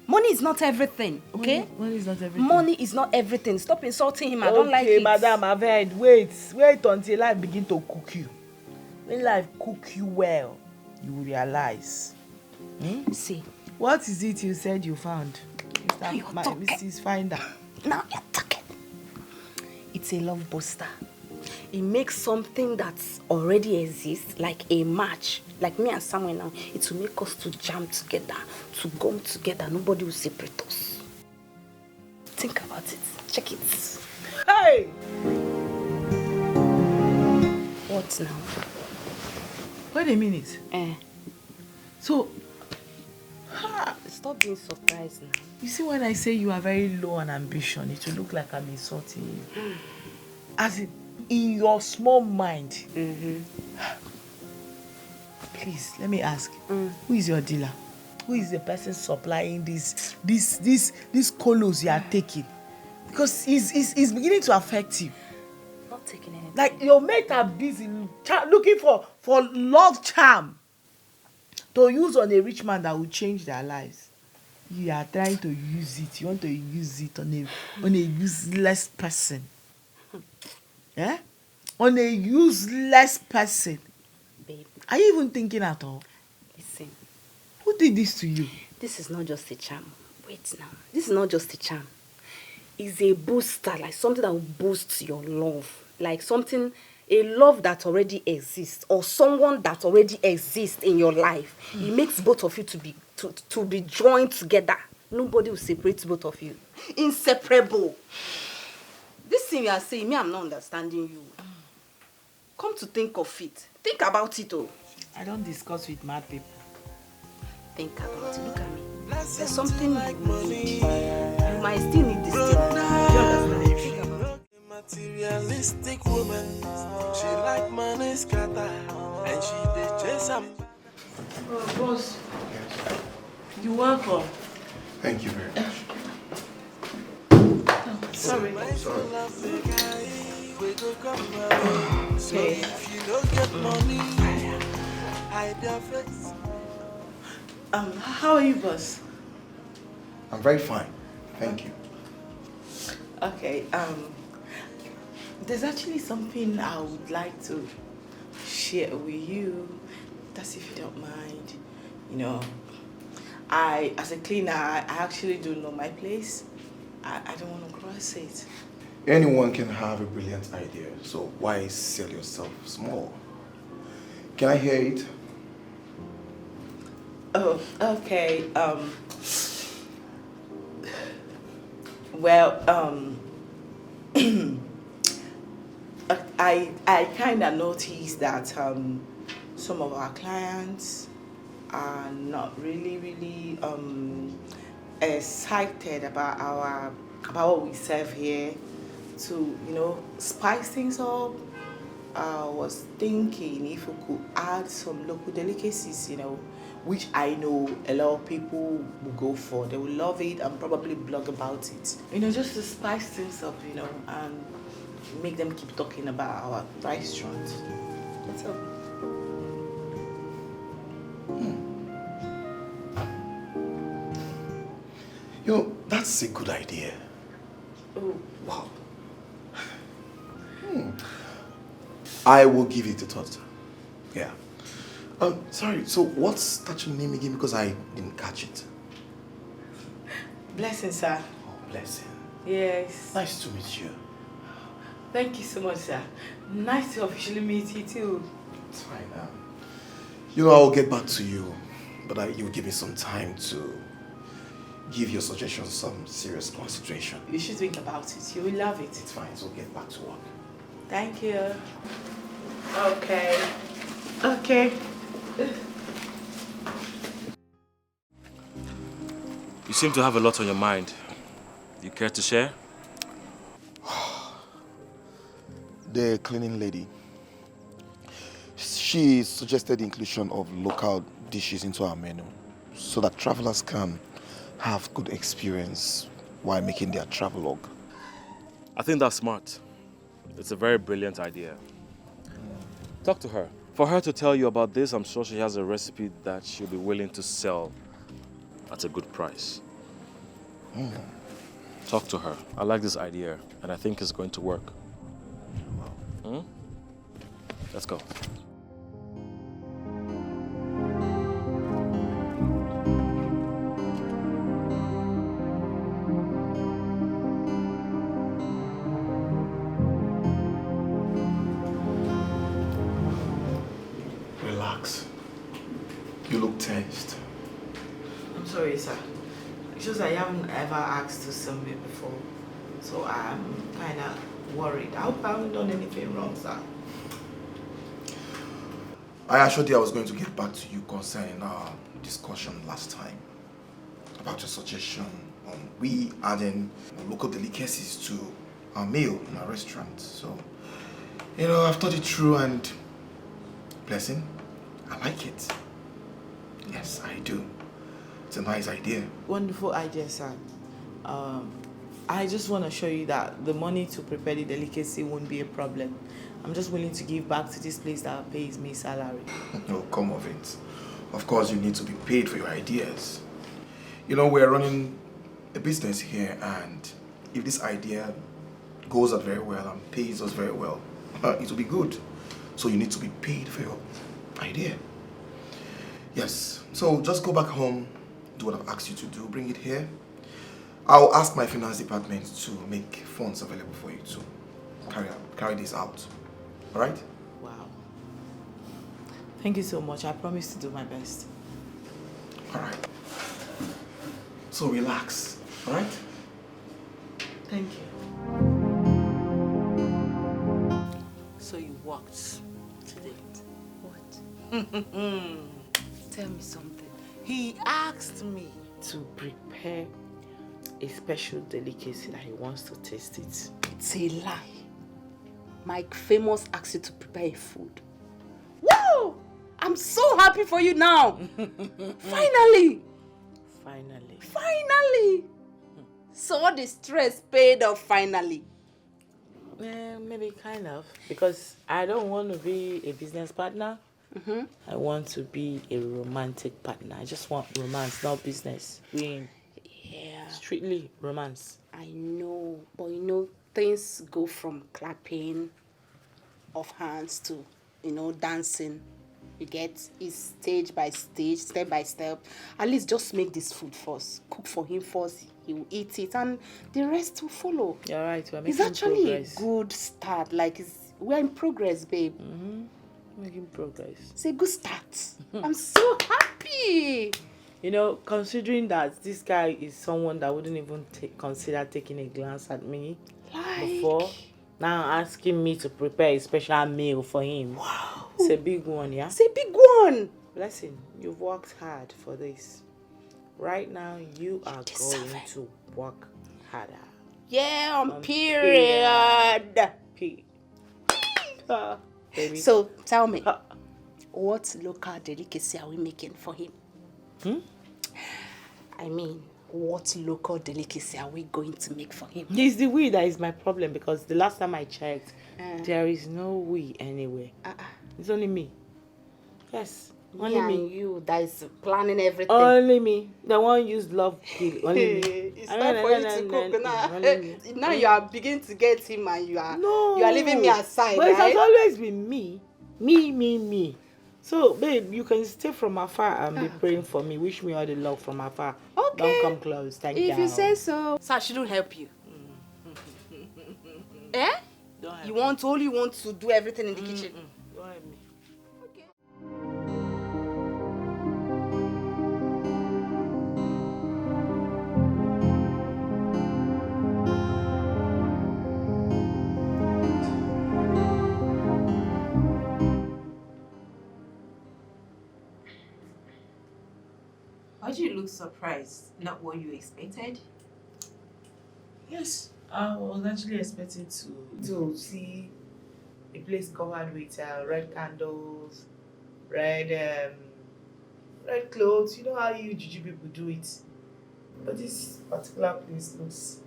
Money is not everything, okay? Money is not everything. Money is not everything. Stop insulting him. I don't like it. Okay, madam, I've heard. Wait until life begin to cook you. When life cook you well, you will realize. See. What is it you said you found? Mrs. Finder. Now you're talking. It's a love booster. It makes something that already exists, like a match, like me and Samuel now, it will make us to jam together, to gum together. Nobody will separate us. Think about it. Check it. Hey! What now? Wait a minute. So, stop being surprised now. You see, when I say you are very low on ambition, it will look like I'm insulting you. As in your small mind. Please, let me ask. Who is your dealer? Who is the person supplying these colos you are taking? Because it's beginning to affect you. Not taking anything. Like your mate are busy looking for love charm to use on a rich man that will change their lives. You are trying to use it. You want to use it on a useless person. Yeah? On a useless person. Babe. Are you even thinking at all? Listen. Who did this to you? This is not just a charm. Wait now. This is not just a charm. It's a booster, like something that will boost your love. Like something, a love that already exists, or someone that already exists in your life. It makes both of you to be joined together. Nobody will separate both of you. Inseparable. This thing you are saying, me, I'm not understanding you. Come to think of it. Think about it, oh. I don't discuss with mad people. Think about it. Look at me. There's something you need. You might still need this thing. Do you understand? Think about it. Materialistic woman. She like money scatter. And she did chase some. Oh, boss. You're welcome. Thank you very much. Sorry. So if you don't get money, hide your face. How are you, boss? I'm very fine. Thank you. Okay, there's actually something I would like to share with you. That's if you don't mind. You know, as a cleaner, I actually do know my place. I don't want to cross it. Anyone can have a brilliant idea, so why sell yourself small? Can I hear it? Oh, okay. Well, I kind of noticed that some of our clients are not really excited about what we serve here. To spice things up, I was thinking if we could add some local delicacies, which I know a lot of people will go for. They will love it and probably blog about it. Just to spice things up, and make them keep talking about our restaurant. What's up? That's a good idea. Oh. Wow. I will give it a thought. Yeah. Sorry, so what's that your name again? Because I didn't catch it. Blessing, sir. Oh, Blessing. Yes. Nice to meet you. Thank you so much, sir. Nice to officially meet you too. It's fine now. I'll get back to you, but you'll give me some time to give your suggestions some serious consideration. You should think about it. You will love it. It's fine, so get back to work. Thank you. Okay. Okay. You seem to have a lot on your mind. You care to share? The cleaning lady. She suggested the inclusion of local dishes into our menu so that travelers can have good experience while making their travelogue. I think that's smart. It's a very brilliant idea. Talk to her. For her to tell you about this, I'm sure she has a recipe that she'll be willing to sell at a good price. Talk to her. I like this idea, and I think it's going to work. Let's go. Relax. You look tensed. I'm sorry, sir. It's just I haven't ever asked to sell me before. So I'm kind of worried. I hope I haven't done anything wrong, sir. I assured you I was going to get back to you concerning our discussion last time about your suggestion on we adding local delicacies to our meal in our restaurant. So, I've thought it through and, blessing, I like it. Yes, I do. It's a nice idea. Wonderful idea, sir. I just want to show you that the money to prepare the delicacy won't be a problem. I'm just willing to give back to this place that pays me salary. No, come of it. Of course, you need to be paid for your ideas. We're running a business here, and if this idea goes out very well and pays us very well, it will be good. So you need to be paid for your idea. Yes, so just go back home, do what I've asked you to do, bring it here. I'll ask my finance department to make funds available for you to carry this out. All right? Wow. Thank you so much. I promise to do my best. All right. So relax, all right? Thank you. So you walked today? What? Tell me something. He asked me to prepare a special delicacy that he wants to taste it. It's a lie. Mike Famous asked you to prepare a food. Wow! I'm so happy for you now. Finally! Finally! So all the stress paid off finally. Maybe kind of. Because I don't want to be a business partner. I want to be a romantic partner. I just want romance, not business. Strictly romance. I know, but things go from clapping of hands to, dancing. You get it stage by stage, step by step. At least just make this food first. Cook for him first. He will eat it, and the rest will follow. You're right. We're making It's actually progress. a good start. We're in progress, babe. Making progress. It's a good start. I'm so happy. Considering that this guy is someone that wouldn't even consider taking a glance at me before, now asking me to prepare a special meal for him. Wow. It's a big one, yeah? It's a big one. Blessing, you've worked hard for this. Right now, you are going to work harder. Yeah, on period. Baby. So, tell me, what local delicacy are we making for him? I mean, what local delicacy are we going to make for him? It's the we that is my problem, because the last time I checked, there is no we anywhere. It's only me. Yes, only me. And you that is planning everything. Only me. The one used love kill. Only me. It's time for you to cook now. Now you are beginning to get him, and you are leaving me aside. But right? it has always been me. Me. So, babe, you can stay from afar and be praying for me. Wish me all the love from afar. Okay. Don't come close. Thank you. If you say so. So I shouldn't help you. Eh? Don't help You want to do everything in the kitchen. Don't help me. Okay. Why do you look surprised? Not what you expected? Yes, I was actually expecting to see a place covered with red candles, red clothes. You know how you Juju people do it. But this particular place looks...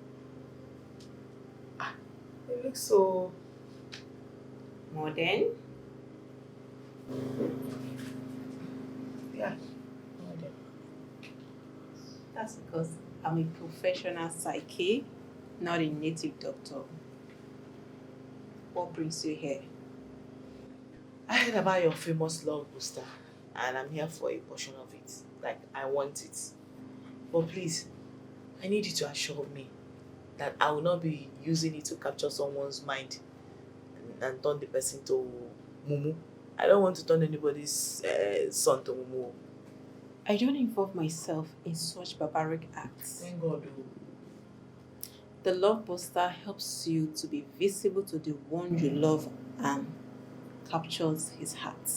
it looks so... Modern? Yeah, modern. That's because I'm a professional psyche, not a native doctor. What brings you here? I heard about your famous love booster and I'm here for a portion of it. Like, I want it. But please, I need you to assure me that I will not be using it to capture someone's mind and turn the person to mumu. I don't want to turn anybody's son to mumu. I don't involve myself in such barbaric acts. Thank God. The love booster helps you to be visible to the one you love and captures his heart.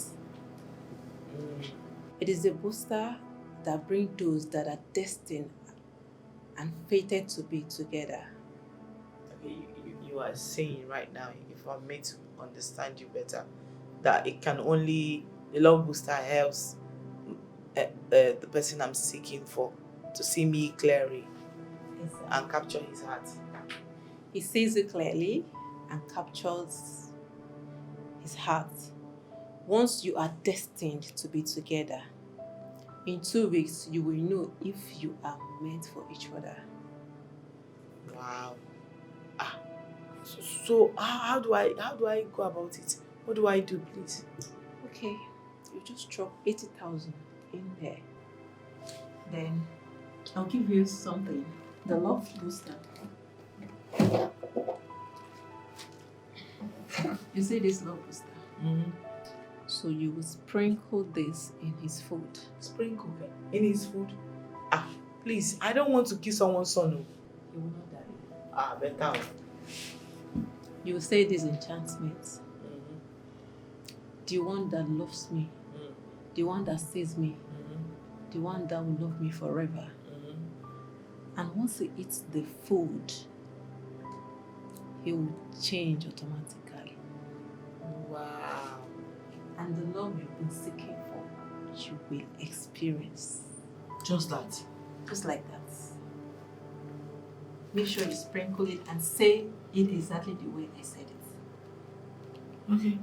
It is the booster that brings those that are destined and fated to be together. Okay, you are saying right now, if I'm made to understand you better, that it can only, the love booster helps the person I'm seeking for to see me clearly and capture his heart. He sees you clearly and captures his heart. Once you are destined to be together, in 2 weeks you will know if you are meant for each other. Wow. So how do I go about it? What do I do, please? Okay, you just drop 80,000 in there. Then I'll give you something. The love booster. You see this love booster? Mm-hmm. So you will sprinkle this in his food. Sprinkle in his food? Please, I don't want to kill someone's son. He will not die. Better. You will say these enchantments. Mm-hmm. The one that loves me, the one that sees me, the one that will love me forever. And once he eats the food, he will change automatically. Wow. And the love you've been seeking for, you will experience. Just that? Just like that. Make sure you sprinkle it and say it exactly the way I said it. Okay.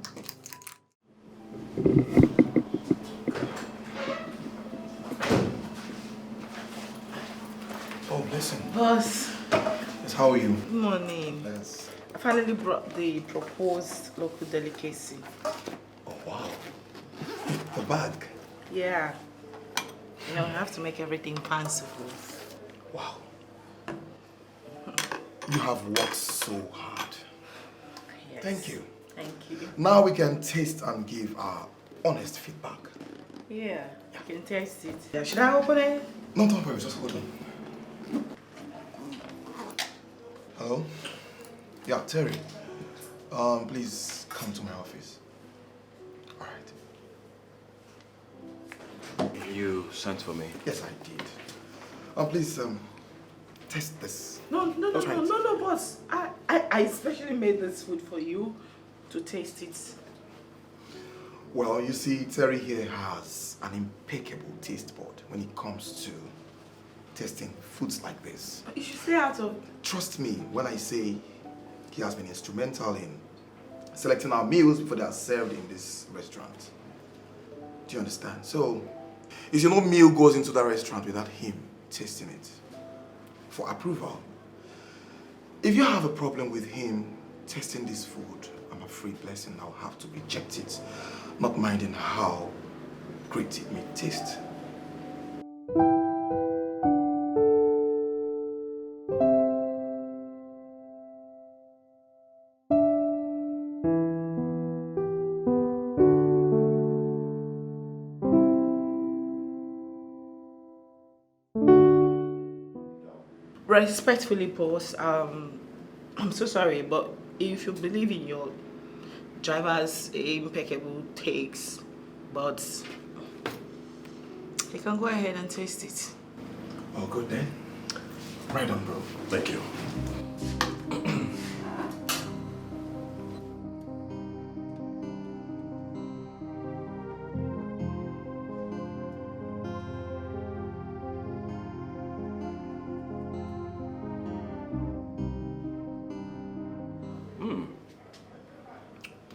Oh, listen. Boss. Yes, how are you? Good morning. Yes. I finally brought the proposed local delicacy. Oh, wow. The bag. Yeah. You know, I have to make everything fanciful. Wow. You have worked so hard. Yes. Thank you. Thank you. Now we can taste and give our honest feedback. Yeah, you can taste it. Yeah, should I open it? No, don't worry, just hold on. Hello? Yeah, Terry. Please come to my office. All right. You sent for me? Yes, I did. Please, taste this. No, boss. I especially made this food for you to taste it. Well, you see, Terry here has an impeccable taste bud when it comes to tasting foods like this. You should stay out of... Trust me when I say he has been instrumental in selecting our meals before they are served in this restaurant. Do you understand? So, you see, no meal goes into that restaurant without him tasting it for approval. If you have a problem with him tasting this food, I'm afraid, blessing, I'll have to reject it, not minding how great it may taste. Respectfully, boss, I'm so sorry, but if you believe in your driver's impeccable takes, but you can go ahead and taste it. Oh, good then. Right on, bro. Thank you.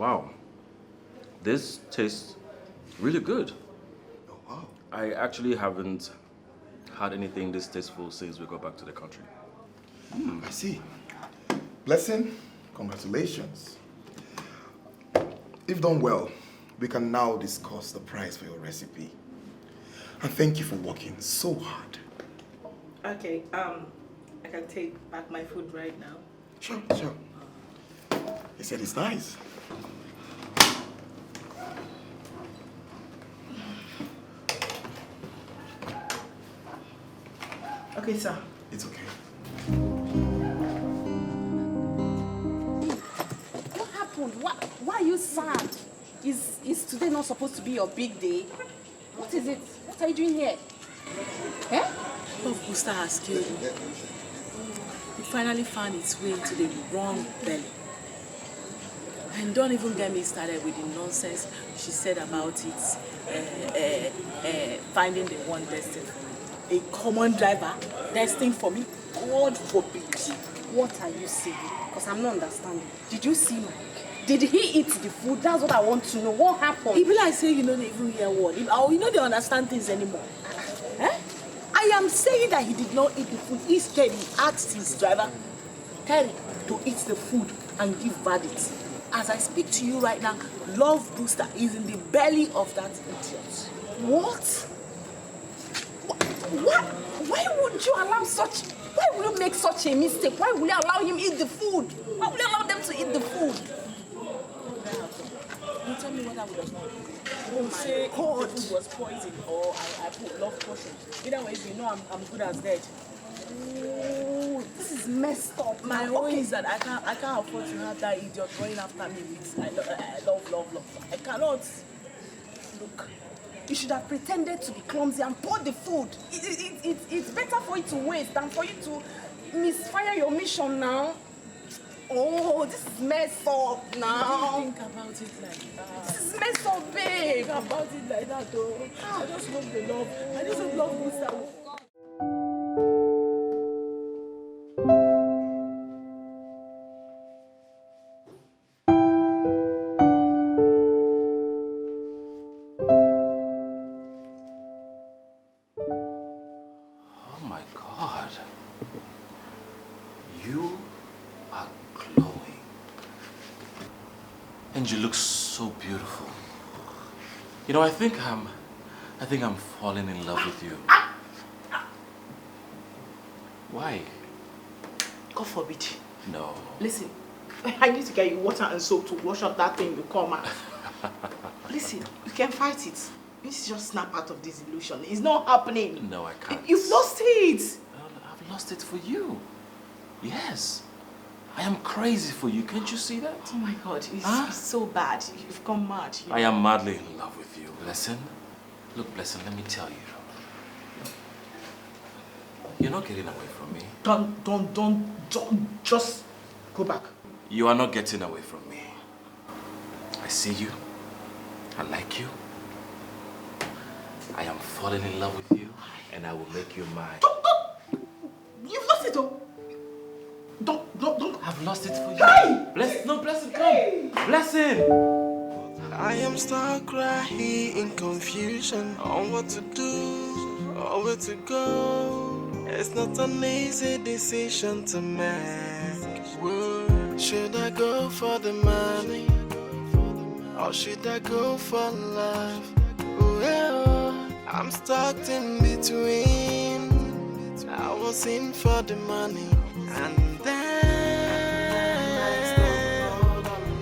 Wow. This tastes really good. Oh, wow. I actually haven't had anything this tasteful since we got back to the country. I see. Blessing, congratulations. If done well, we can now discuss the price for your recipe. And thank you for working so hard. Okay, I can take back my food right now. Sure. He said it's nice. Okay, sir. It's okay. What happened? Why are you sad? Is today not supposed to be your big day? What is it? What are you doing here? Eh? Love booster has killed me. It finally found its way into the wrong belly. And don't even get me started with the nonsense she said about it, finding the one destined for me. A common driver destined for me? God forbid. What are you saying? Because I'm not understanding. Did you see Mike? Did he eat the food? That's what I want to know. What happened? It be like say you know they even hear word. You know they understand things anymore. Eh? I am saying that he did not eat the food. Instead, he asked his driver, Terry, to eat the food and give verdict. As I speak to you right now, Love Booster is in the belly of that idiot. What? What? Why would you allow such... Why would you make such a mistake? Why would you allow him eat the food? Why would you allow them to eat the food? You tell me what I would have done. Oh my God. The food was poisoned or I put love potion. Either way, you know I'm good as dead. Oh, this is messed up. My own is that I can't afford to have that idiot going after me with I love. I cannot. Look, you should have pretended to be clumsy and poured the food. It's better for you to waste than for you to misfire your mission now. Oh, this is messed up now. Think about it like that. This is messed up, babe. Think about it like that, though. I just love the love. I just love Musa. Oh my God. You are glowing. And you look so beautiful. You know, I think I'm falling in love with you. Why? God forbid. No. Listen, I need to get you water and soap to wash up that thing you call man. Listen, you can fight it. You need to just snap out of this illusion. It's not happening. No, I can't. You've lost it. I've lost it for you. Yes. I am crazy for you. Can't you see that? Oh my God, it's so bad. You've gone mad. I am madly in love with you, Blessing. Look, Blessing, let me tell you. You're not getting away from me. Don't, just go back. You are not getting away from me. I see you. I like you. I am falling in love with you, and I will make you mine. You've lost it, though. Don't. I've lost it for you. Hey! Blessing, come. Blessing. I am stuck right here in confusion on what to do or where to go. It's not an easy decision to make. Should I go for the money or should I go for love? Well, I'm stuck in between. I was in for the money and then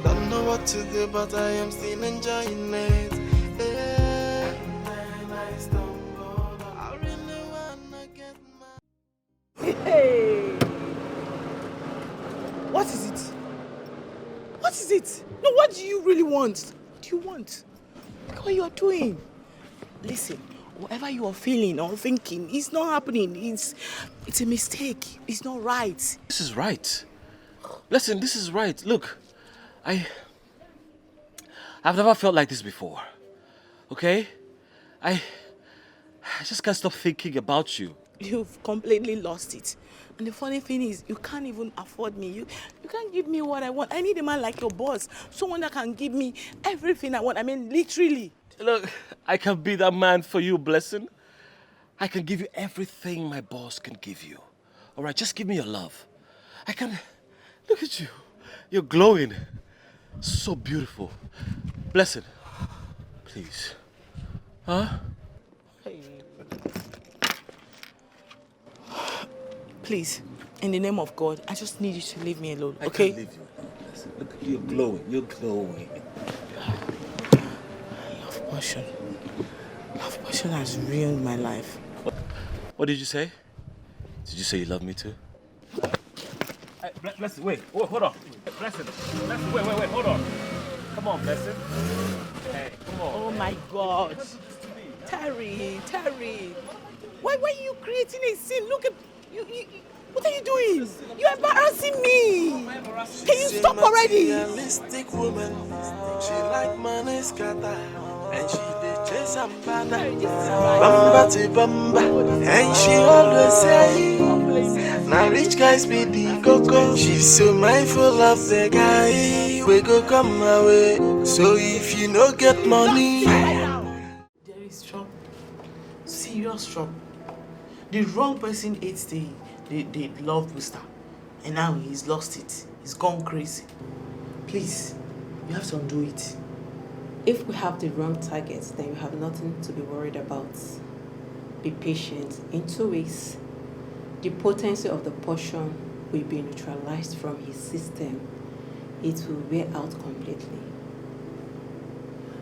don't know what to do, but I am still enjoying it. I really wanna get my... Hey! What is it? What is it? No, what do you really want? What do you want? Look at what you are doing. Listen, whatever you are feeling or thinking, it's not happening. It's a mistake. It's not right. This is right. Listen, this is right. Look, I've never felt like this before. Okay? I just can't stop thinking about you. You've completely lost it. And the funny thing is, you can't even afford me. You can't give me what I want. I need a man like your boss. Someone that can give me everything I want. I mean, literally. Look, I can be that man for you, Blessing. I can give you everything my boss can give you. All right, just give me your love. I can... Look at you. You're glowing. So beautiful. Blessing, please. Huh? Please, in the name of God, I just need you to leave me alone, okay? I can't leave you. Listen, look, you're glowing. You're glowing. Love passion. Love passion has ruined my life. What did you say? Did you say you love me too? Hey, Blessing, wait. Oh, hold on. Blessing, wait, hold on. Come on, Blessing. Hey, come on. Oh my God. Terry. Why are you creating a scene? Look at you. What are you doing? You're embarrassing me. Can you stop already? Realistic woman. She like money scatter. And she dey chase and banner. Bamba to bamba. And she always say, now rich guys be the coco. She's so mindful of the guy. We go come my way. So if you no get money, There is trouble. Serious trouble. The wrong person ate the love booster. And now he's lost it. He's gone crazy. Please, you have to undo it. If we have the wrong target, then you have nothing to be worried about. Be patient. In 2 weeks, the potency of the potion will be neutralized from his system. It will wear out completely.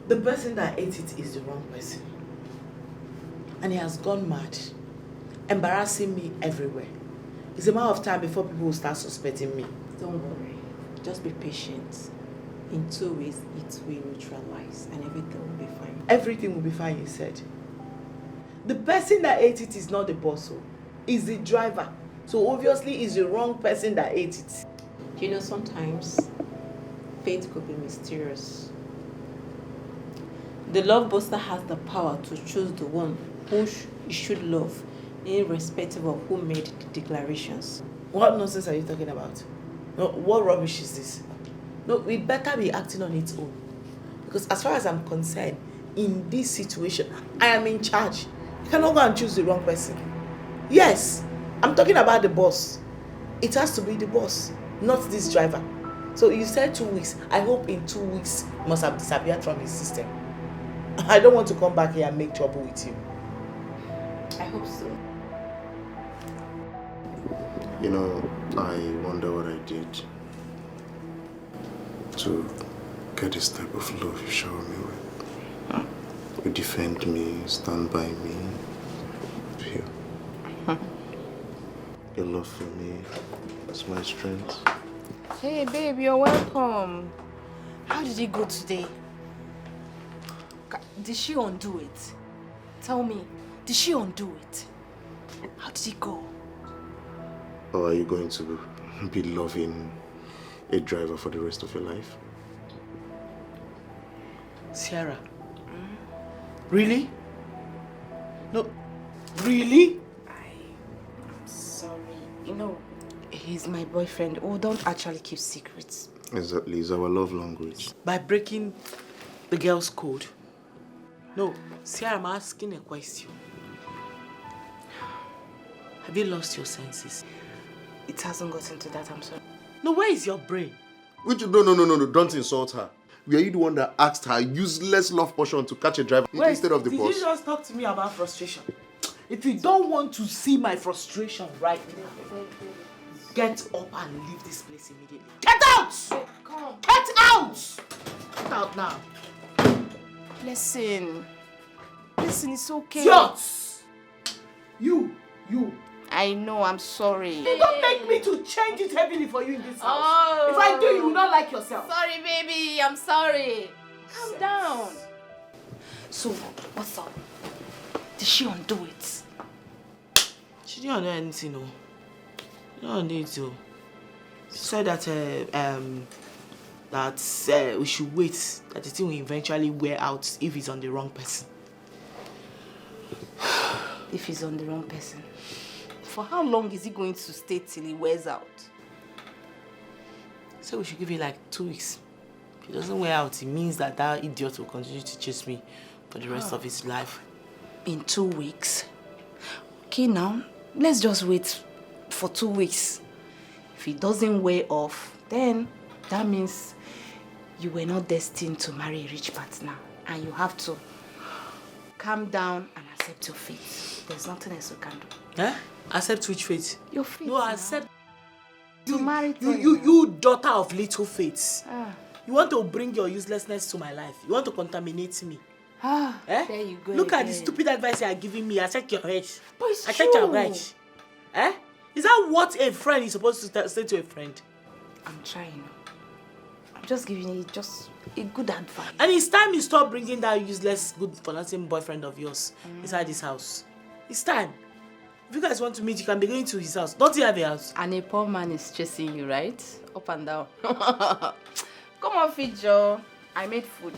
The person that ate it is the wrong person. And he has gone mad, embarrassing me everywhere. It's a matter of time before people will start suspecting me. Don't worry. Just be patient. In 2 weeks, it will neutralize and everything will be fine. Everything will be fine, you said. The person that ate it is not the boss, it's the driver. So obviously it's the wrong person that ate it. You know, sometimes fate could be mysterious. The love booster has the power to choose the one who you should love, irrespective of who made the declarations. What nonsense are you talking about? No, what rubbish is this? No, we better be acting on its own. Because as far as I'm concerned, in this situation, I am in charge. You cannot go and choose the wrong person. Yes, I'm talking about the boss. It has to be the boss, not this driver. So you said 2 weeks. I hope in 2 weeks he must have disappeared from his system. I don't want to come back here and make trouble with you. I hope so. You know, I wonder what I did to get this type of love you shower me with. You defend me, stand by me. Here. Your love for me is my strength. Hey, babe, you're welcome. How did it go today? Did she undo it? Tell me, did she undo it? How did it go? Or are you going to be loving a driver for the rest of your life? Sierra. Really? No, really? I'm sorry. You know, he's my boyfriend. Oh, don't actually keep secrets. Exactly, it's our love language. By breaking the girl's code. No, Sierra, I'm asking a question. Have you lost your senses? It hasn't gotten to that, I'm sorry. No, where is your brain? No, don't insult her. Were you the one that asked her useless love potion to catch a driver instead of the boss? Did you just talk to me about frustration? If you don't want to see my frustration right now, get up and leave this place immediately. Get out! Come on. Get out! Get out now. Listen, it's okay. Idiots! You. I know, I'm sorry. You don't make me to change it heavily for you in this house. Oh. If I do, you will not like yourself. Sorry, baby, I'm sorry. Calm down. So, what's up? Did she undo it? She didn't undo anything, no. She didn't undo it, though. She said that we should wait, that the thing will eventually wear out if it's on the wrong person. If he's on the wrong person. For how long is he going to stay till he wears out? So we should give it like 2 weeks. If he doesn't wear out, it means that that idiot will continue to chase me for the rest of his life. In 2 weeks? Okay, now, let's just wait for 2 weeks. If he doesn't wear off, then that means you were not destined to marry a rich partner. And you have to calm down and accept your fate. There's nothing else you can do. Eh? Accept which fate? Your fate. No, accept. To marry You daughter of little fates. Ah. You want to bring your uselessness to my life. You want to contaminate me. Ah, eh? there you go. Look again. at the stupid advice you are giving me. Accept your age. But it's Accept true. your right. Eh? Is that what a friend is supposed to say to a friend? I'm trying. I'm just giving you just a good advice. And it's time you stop bringing that useless, good-for-nothing boyfriend of yours inside this house. It's time. If you guys want to meet, you can be going to his house. Don't you have a house? And a poor man is chasing you, right? Up and down. Come on, feed Joe. I made food.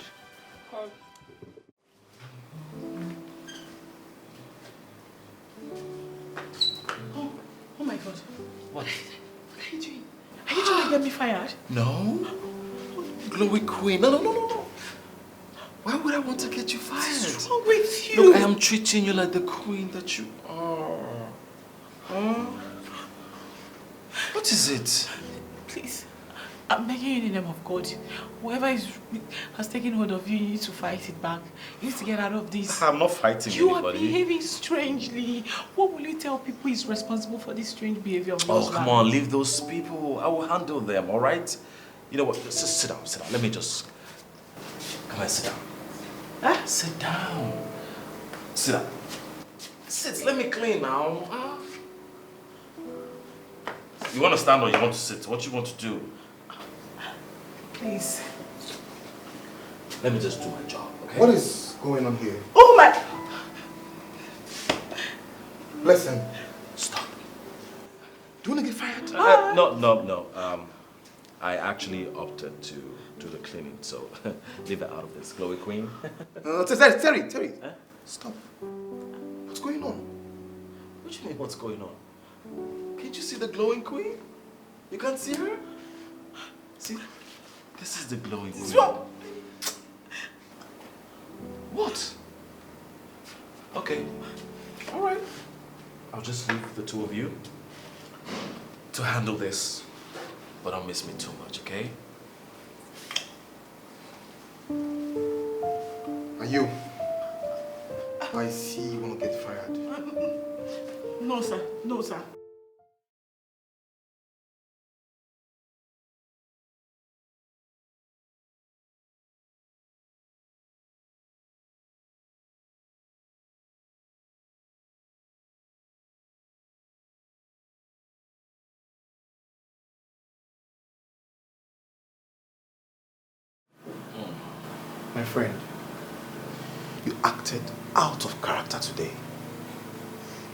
Oh my God. What? What are you doing? Are you trying to get me fired? No. Glowy Queen. No. Why would I want to get you fired? What's wrong with you? Look, I am treating you like the queen that you are. Huh? What is it? Please, I'm begging you in the name of God. Whoever has taken hold of you, you need to fight it back. You need to get out of this. I'm not fighting You anybody. are behaving strangely. What will you tell people is responsible for this strange behavior of yours? Oh, come on, leave those people. I will handle them, all right? You know what? Just sit down. Let me just... Come on, sit down. Huh? Sit down. Sit down. Sit, let me clean now. You want to stand or you want to sit? What you want to do? Please. Let me just do my job, okay? What is going on here? Oh my... Listen. Stop. Do you want to get fired? No. I actually opted to do the cleaning, so leave it out of this. Glowy Queen. Terry. Huh? Stop. What's going on? What do you mean, what's going on? Can't you see the glowing queen? You can't see her? See? This is the glowing queen. What? Okay. All right. I'll just leave the two of you to handle this. But don't miss me too much, okay? Are you? I see you want to get fired. No, sir. No, sir. My friend, you acted out of character today.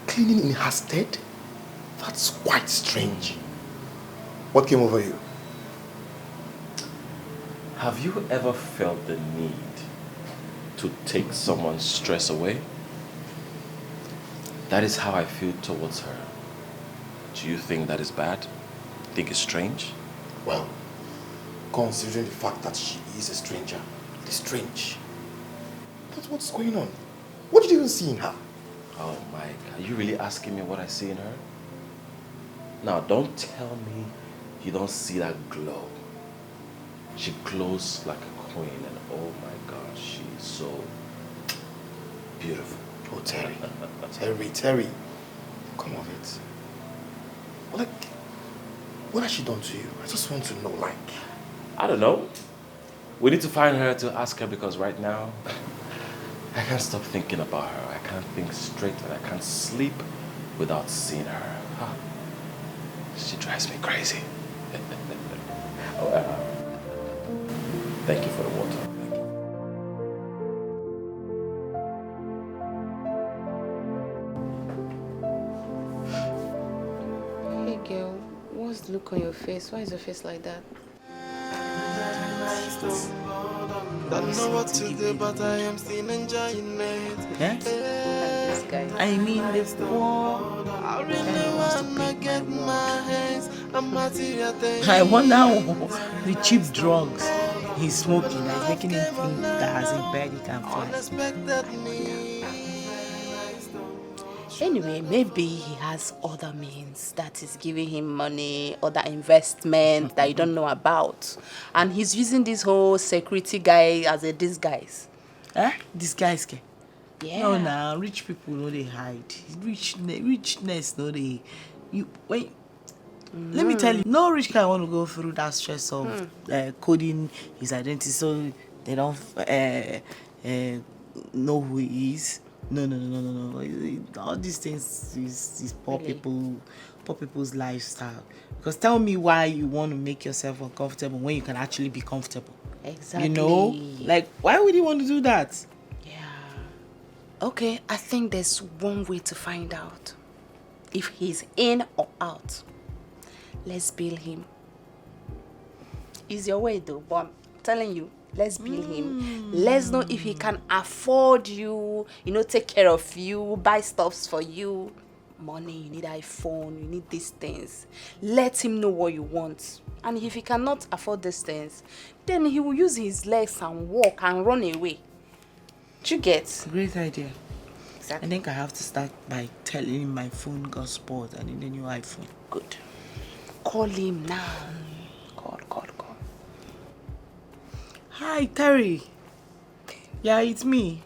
Cleaning in her stead? That's quite strange. What came over you? Have you ever felt the need to take someone's stress away? That is how I feel towards her. Do you think that is bad? Think it's strange? Well, considering the fact that she is a stranger, it is strange. But what's going on? What did you even see in her? Oh, Mike, are you really asking me what I see in her? Now, don't tell me you don't see that glow. She glows like a queen, and oh my God, she is so beautiful. Oh, Terry. Come on, it. Like, what has she done to you? I just want to know, like. I don't know. We need to find her to ask her because right now, I can't stop thinking about her. I can't think straight and I can't sleep without seeing her. Huh? She drives me crazy. Oh, thank you for the water. Hey girl, what's the look on your face? Why is your face like that? Don't know what to do, but I am still enjoying it. Yeah? This guy. I mean the poor I really wanna get my hands on material things. I wonder the cheap drugs he's smoking that is making him think that as a bird he can fly. Anyway, maybe he has other means that is giving him money, other investment that you don't know about. And he's using this whole security guy as a disguise. Eh? Disguise? Yeah. No, nah, rich people know they hide. Richness know they... Wait. Let me tell you, no rich guy want to go through that stress of coding his identity so they don't know who he is. No. All these things is poor people's lifestyle. Because tell me why you want to make yourself uncomfortable when you can actually be comfortable. Exactly. You know? Like, why would you want to do that? Yeah. Okay, I think there's one way to find out if he's in or out. Let's bill him. It's your way though, but I'm telling you, let's bill him. Let's know if he can afford you, take care of you, buy stuffs for you. Money, you need iPhone, you need these things. Let him know what you want. And if he cannot afford these things, then he will use his legs and walk and run away. Do you get? Great idea. Exactly. I think I have to start by telling him my phone got spoiled. I need a new iPhone. Good. Call him now. Call. Hi, Terry. Yeah, it's me.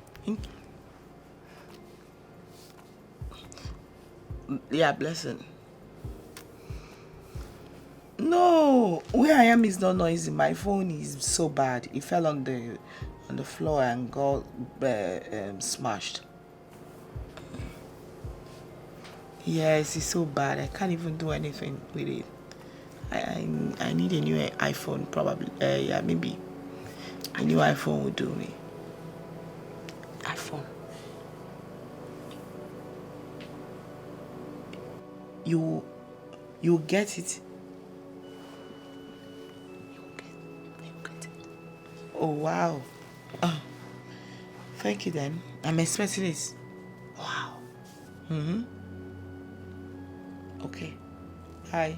Yeah, blessing. No, where I am is not noisy. My phone is so bad. It fell on the floor and got smashed. Yes, it's so bad. I can't even do anything with it. I need a new iPhone, probably. Yeah, maybe a new iPhone would do me. iPhone. You get it. You get it. Oh wow. Thank you then. I'm expecting it. Wow. Okay. Hi.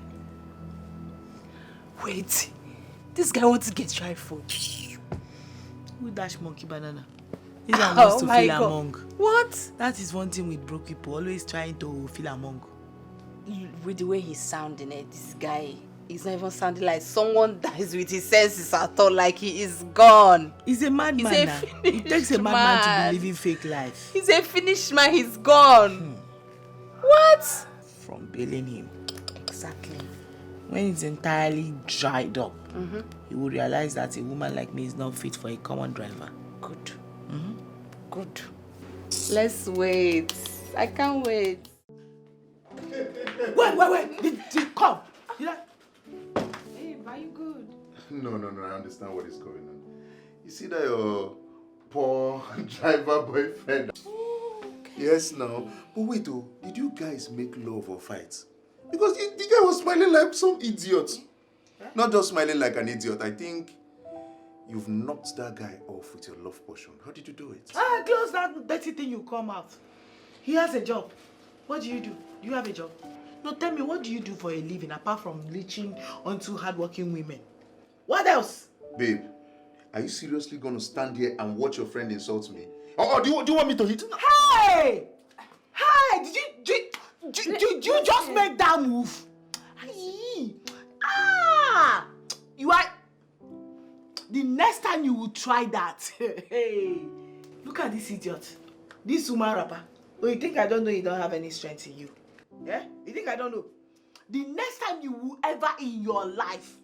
Wait. This guy wants to get your iPhone. Who dash monkey banana? This one wants to feel among. What? That is one thing with broke people, always trying to feel among. With the way he's sounding this guy, he's not even sounding like someone that is with his senses at all, like he is gone. He's a madman now. It takes a madman to be living fake life. He's a finished man, he's gone. What? From bailing him. Exactly. When it's entirely dried up, he will realize that a woman like me is not fit for a common driver. Good. Good. Let's wait. I can't wait. Wait. Come. Hey, are you good? No, I understand what is going on. You see that your poor driver boyfriend? Oh, okay. Yes, now. But wait, did you guys make love or fight? Because the guy was smiling like some idiot. Not just smiling like an idiot. I think you've knocked that guy off with your love potion. How did you do it? Close that dirty thing you come out. He has a job. What do you do? Do you have a job? No, tell me, what do you do for a living apart from leeching onto hardworking women? What else? Babe, are you seriously going to stand here and watch your friend insult me? Or do you want me to hit? Hey! Did you just make that move? You are... The next time you will try that, hey, look at this idiot. This woman rapper. Oh, you think I don't know you don't have any strength in you? Yeah? You think I don't know? The next time you will ever in your life,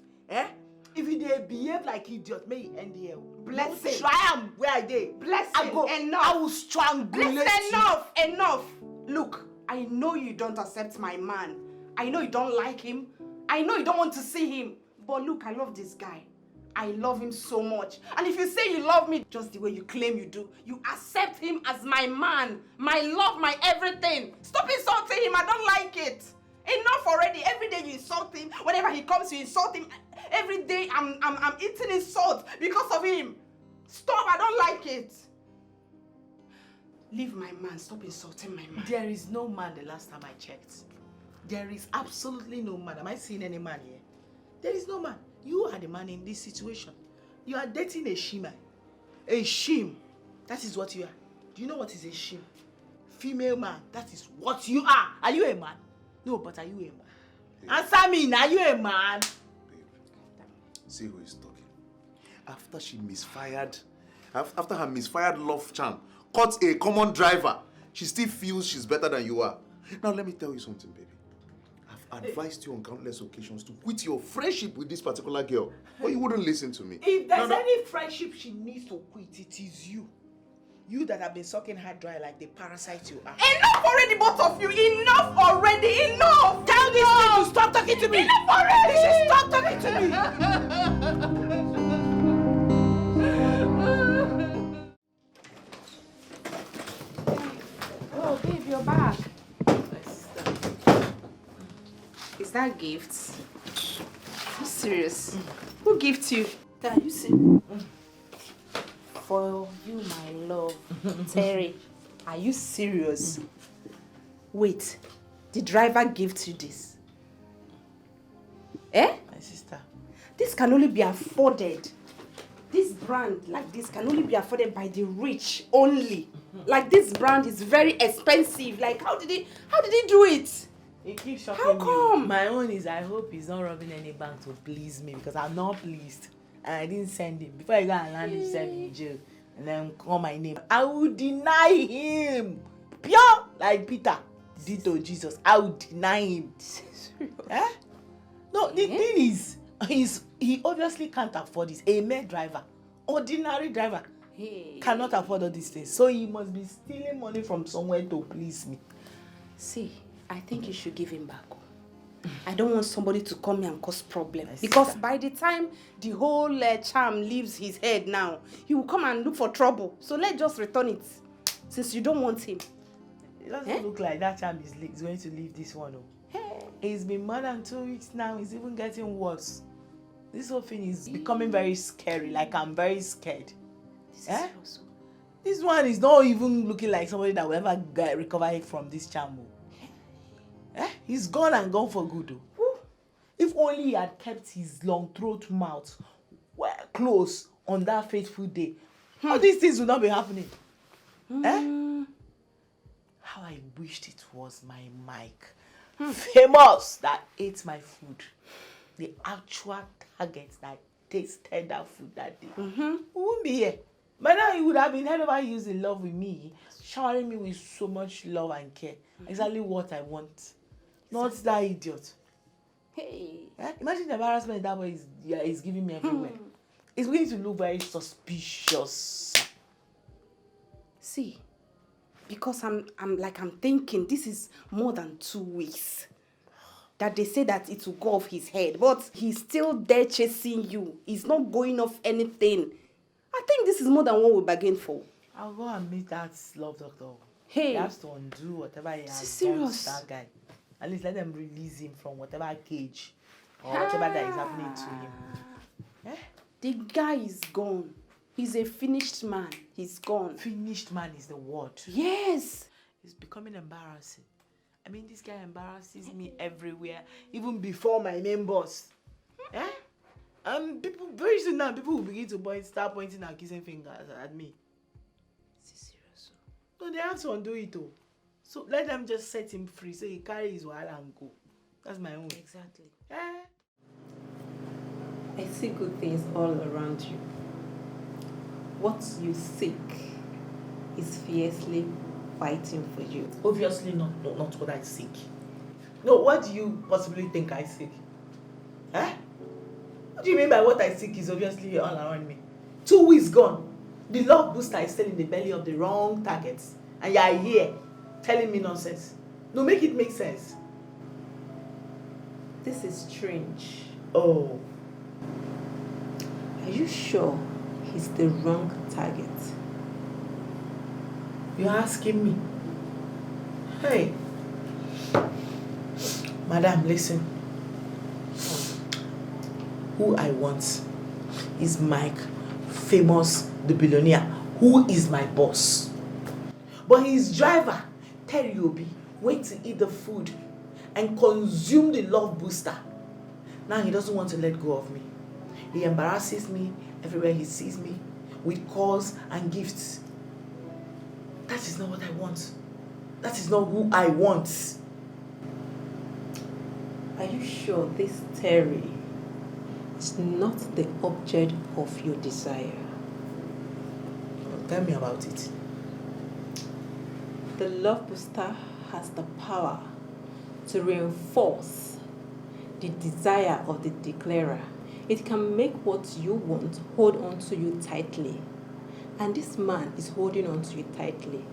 if you behave like idiot, may you end here. Bless him. Try am where I did. Bless him. Enough. I will strangulate you. Enough. Look, I know you don't accept my man. I know you don't like him. I know you don't want to see him. But look, I love this guy. I love him so much. And if you say you love me just the way you claim you do, you accept him as my man, my love, my everything. Stop insulting him. I don't like it. Enough already. Every day you insult him. Whenever he comes, you insult him. Every day I'm eating insult because of him. Stop. I don't like it. Leave my man. Stop insulting my man. There is no man the last time I checked. There is absolutely no man. Am I seeing any man here? There is no man. You are the man in this situation. You are dating a shima. A shim. That is what you are. Do you know what is a shim? Female man. That is what you are. Are you a man? No, but are you a man? Babe. Answer me. Are you a man? Babe, see who is talking. After she misfired, after her misfired love charm caught a common driver, she still feels she's better than you are. Now let me tell you something, baby. I've advised you on countless occasions to quit your friendship with this particular girl, but you wouldn't listen to me. If there's any friendship she needs to quit, it is you. You that have been sucking her dry like the parasite you are. Enough already, both of you! Enough already! Enough! Tell this thing to stop talking to me! Enough already! She should stop talking to me! Oh, babe, you're back. Is that gifts? Are you serious? Who gifts you? Can you see? For you, my love. Terry, are you serious? Wait, the driver gifts you this? Eh? My sister. This can only be afforded. This brand like this can only be afforded by the rich only. Like this brand is very expensive. Like how did he do it? It keeps shocking How come? you. My own is I hope he's not robbing any bank to please me because I'm not pleased. And I didn't send him. Before I go and land himself in jail and then call my name, I will deny him. Pure like Peter did to Jesus. I will deny him. Eh? No, the thing is, he obviously can't afford this. A mere driver, ordinary driver, cannot afford all these things. So he must be stealing money from somewhere to please me. See, I think you should give him back. I don't want somebody to come here and cause problems. Because by the time the whole charm leaves his head now, he will come and look for trouble. So let's just return it, since you don't want him. It doesn't look like that charm is going to leave this one. It's been more than 2 weeks now. It's even getting worse. This whole thing is becoming very scary. Like I'm very scared. This one is not even looking like somebody that will ever recover from this charm. He's gone and gone for good. If only he had kept his long throat mouth well close on that fateful day, all these things would not be happening. How I wished it was my mic. Famous that ate my food. The actual target that tasted that food that day. We wouldn't be here. By now he would have been head over heels in love with me, showering me with so much love and care. Exactly what I want. Not that idiot. Imagine the embarrassment that boy is giving me everywhere. It's going to look very suspicious. See, because I'm thinking this is more than 2 weeks that they say that it will go off his head, but he's still there chasing you. He's not going off anything. I think this is more than what we bargained for. I'll go and meet that love doctor. He has to undo whatever he has done to that guy. At least let them release him from whatever cage or whatever that is happening to him. The guy is gone. He's a finished man. He's gone. Finished man is the word. Yes. It's becoming embarrassing. I mean, this guy embarrasses me everywhere, even before my main boss. People very soon now, people will begin to start pointing and kissing fingers at me. Is he serious? No, they have to undo it though. So let them just set him free so he carry his wallet and go. That's my own. Exactly. I see good things all around you. What you seek is fiercely fighting for you. Obviously not what I seek. No, what do you possibly think I seek? What do you mean by what I seek is obviously all around me? 2 weeks gone. The love booster is still in the belly of the wrong targets. And you are here telling me nonsense. No, make it make sense. This is strange. Oh. Are you sure he's the wrong target? You're asking me? Hey. Madam, listen. Who I want is Mike, famous, the billionaire, who is my boss. But his driver, Terry Obi, went to eat the food and consume the love booster. Now he doesn't want to let go of me. He embarrasses me everywhere he sees me with calls and gifts. That is not what I want. That is not who I want. Are you sure this Terry is not the object of your desire? Tell me about it. The love booster has the power to reinforce the desire of the declarer. It can make what you want hold on to you tightly. And this man is holding on to you tightly.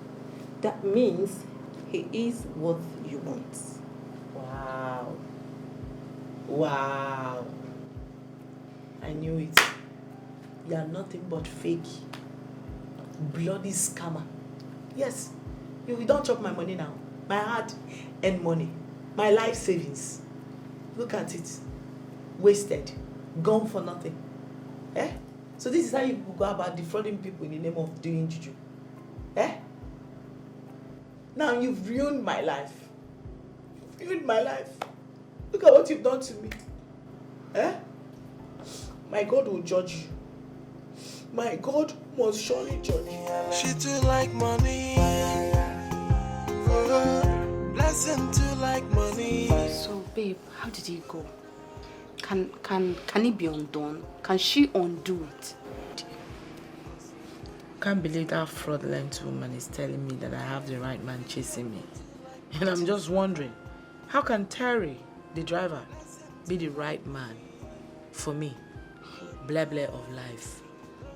That means he is what you want. Wow. Wow. I knew it. You are nothing but fake. Bloody scammer. Yes. You don't chop my money now. My hard-earned money. My life savings. Look at it. Wasted. Gone for nothing. Eh? So this is how you go about defrauding people in the name of doing juju. Eh? Now you've ruined my life. You've ruined my life. Look at what you've done to me. Eh? My God will judge you. My God must surely judge you. She too like money. Blessing too like money. So, babe, how did it go? Can it be undone? Can she undo it? Can't believe that fraudulent woman is telling me that I have the right man chasing me. And I'm just wondering, how can Terry, the driver, be the right man for me? Blah blah of life.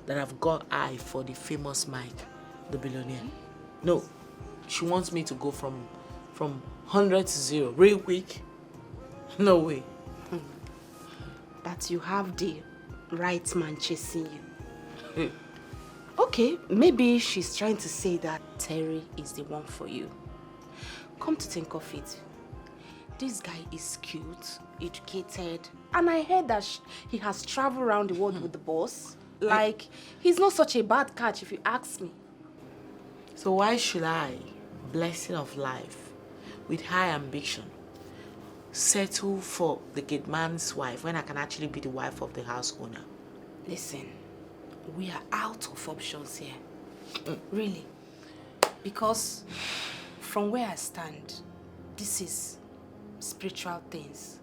That I've got eye for the famous Mike, the billionaire. No, she wants me to go from 100 to 0 real quick. No way. That you have the right man chasing you. Okay, maybe she's trying to say that Terry is the one for you. Come to think of it, this guy is cute, educated, and I heard that he has traveled around the world with the boss. Like, he's not such a bad catch if you ask me. So why should I, blessing of life, with high ambition, settle for the good man's wife when I can actually be the wife of the house owner? Listen, we are out of options here. Really. Because from where I stand, this is spiritual things.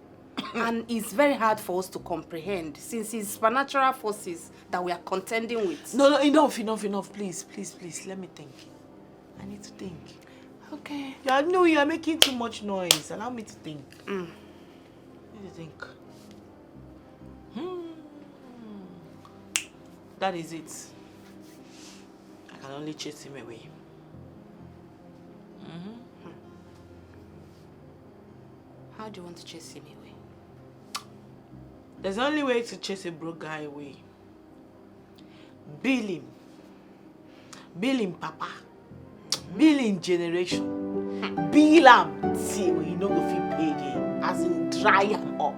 And it's very hard for us to comprehend since it's supernatural forces that we are contending with. No, enough. Please, let me think. I need to think. Okay. Yeah, no, you are making too much noise. Allow me to think. I need to think. That is it. I can only chase him away. How do you want to chase him away? There's only way to chase a broke guy away. Bill him, Papa. Bill him, generation. Bill him. See, when you know go fit pay again. As in, dry him up.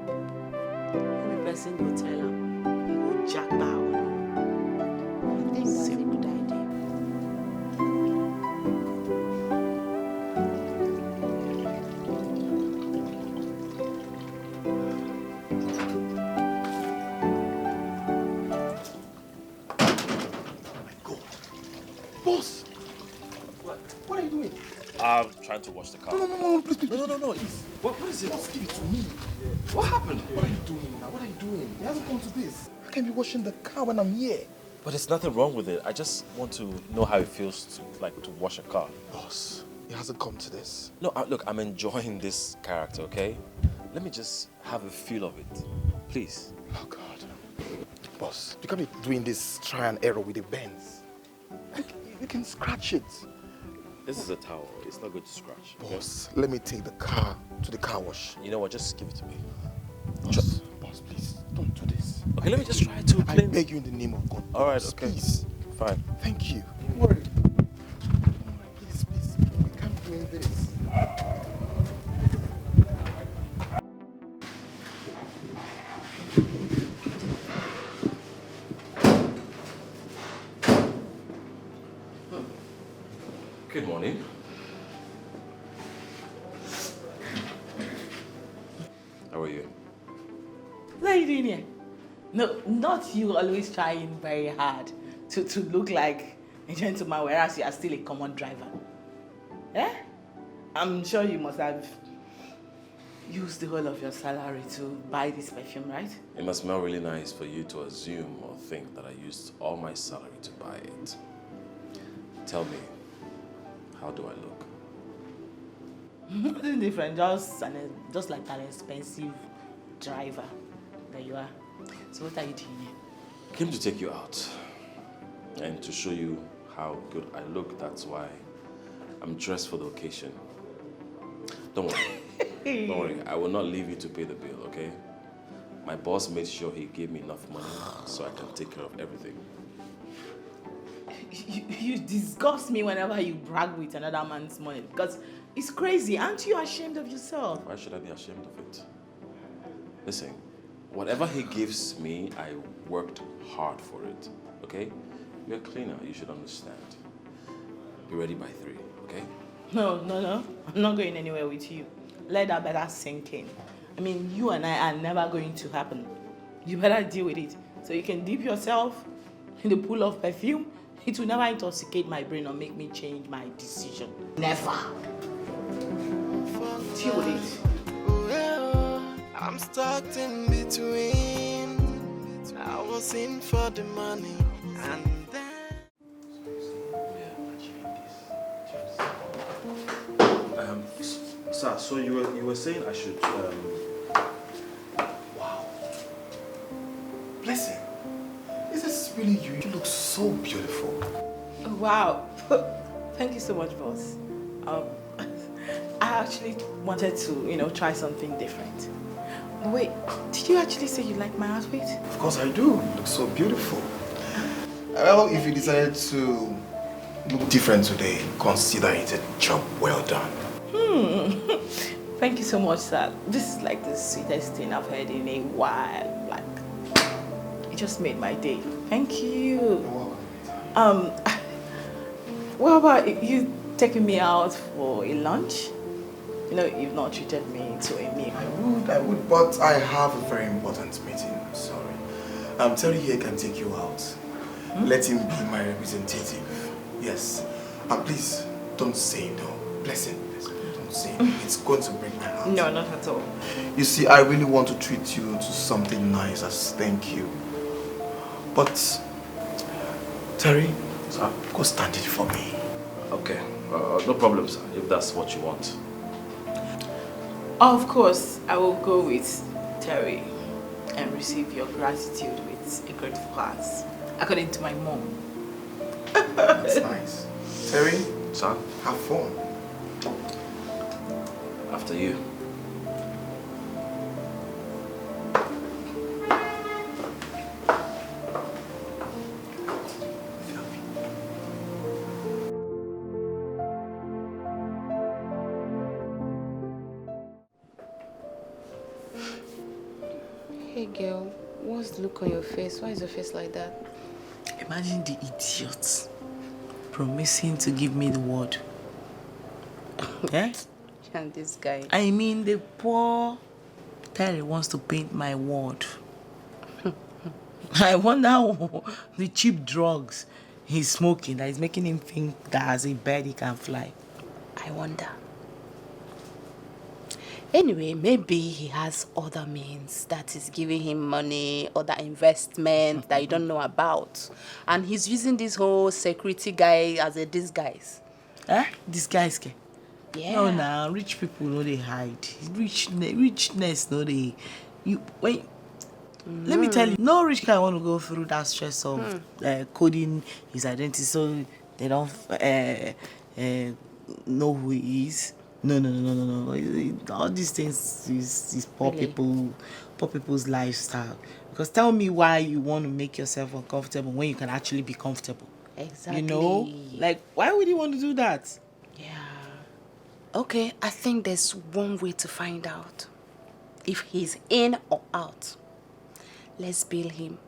Every person go tell him. He go jack down. I think that's a good idea. Boss! What are you doing? I'm trying to wash the car. No, please. No, Eve. What is it? Boss, give it to me. What happened? What are you doing now? What are you doing? It hasn't come to this. I can't be washing the car when I'm here. But there's nothing wrong with it. I just want to know how it feels to wash a car. Boss, it hasn't come to this. No, look, I'm enjoying this character, okay? Let me just have a feel of it. Please. Oh, God. Boss, you can't be doing this try and error with the bends. You can scratch it. This is a towel. It's not good to scratch. Okay? Boss, let me take the car to the car wash. You know what? Just give it to me. Boss, please, don't do this. Okay, let me just try to I clean. beg you in the name of God. All right, Boss, okay. Please. Fine. Thank you. Don't worry. Please. We can't be doing this. Good morning. doing here? No, not you always trying very hard to look like a gentleman, whereas you are still a common driver. Eh? I'm sure you must have used the whole of your salary to buy this perfume, right? It must smell really nice for you to assume or think that I used all my salary to buy it. Tell me, how do I look? Nothing different, just like an expensive driver that you are. So what are you doing here? I came to take you out and to show you how good I look. That's why I'm dressed for the occasion. Don't worry. Don't worry. I will not leave you to pay the bill, okay? My boss made sure he gave me enough money so I can take care of everything. You disgust me whenever you brag with another man's money because it's crazy. Aren't you ashamed of yourself? Why should I be ashamed of it? Listen, whatever he gives me, I worked hard for it, okay? You're a cleaner, you should understand. Be ready by 3, okay? No. I'm not going anywhere with you. Let that better sink in. I mean, you and I are never going to happen. You better deal with it. So you can dip yourself in the pool of perfume. It will never intoxicate my brain or make me change my decision. Never. Deal with it. I'm stuck in between. I was in for the money and then. Sir, so you were saying I should Wow. Blessing. Is this really you? You look so beautiful. Wow. Thank you so much, boss. I actually wanted to, try something different. Wait, did you actually say you like my outfit? Of course I do. You look so beautiful. Well, if you decided to look different today, consider it a job well done. Thank you so much, sir. This is like the sweetest thing I've heard in a while. Like, it just made my day. Thank you. You're welcome. What about you taking me out for a lunch? You've not treated me to a meal. I would, but I have a very important meeting. I'm sorry. Terry here can take you out. Let him be my representative. Yes. And please, don't say no. Blessing. Don't say no. It's going to break my heart. No, not at all. You see, I really want to treat you to something nice as thank you. But, Terry, sir, go stand it for me. Okay, no problem, sir, if that's what you want. Of course, I will go with Terry and receive your gratitude with a grateful heart, according to my mom. That's nice. Terry, sir, have fun. After you. Hey girl, what's the look on your face? Why is your face like that? Imagine the idiot promising to give me the word. Eh? And this guy. I mean, the poor Terry wants to paint my word. I wonder the cheap drugs he's smoking that is making him think that as a bird he can fly. I wonder. Anyway, maybe he has other means that is giving him money, other investment that you don't know about. And he's using this whole security guy as a disguise. Eh? Disguise? Yeah. No, nah, rich people know they hide. Richness know they. Let me tell you, no rich guy want to go through that stress of coding his identity so they don't know who he is. No. All these things is poor people's lifestyle. Because tell me why you want to make yourself uncomfortable when you can actually be comfortable. Exactly. Like, why would you want to do that? Yeah. Okay, I think there's one way to find out if he's in or out. Let's bill him.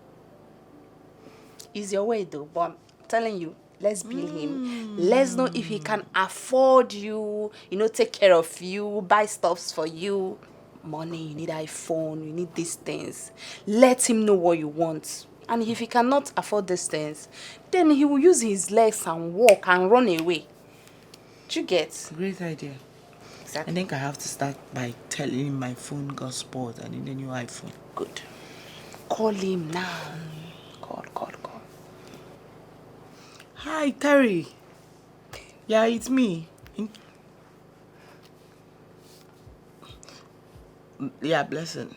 It's your way though, but I'm telling you, let's bill him. Let's know if he can afford you, take care of you, buy stuffs for you. money, you need iPhone, you need these things. Let him know what you want. And if he cannot afford these things, then he will use his legs and walk and run away. Do you get? Great idea. Exactly. I think I have to start by telling him my phone got spoiled. I need a new iPhone. Good. Call him now. Call. Hi, Terry. Yeah, it's me. Yeah, blessing.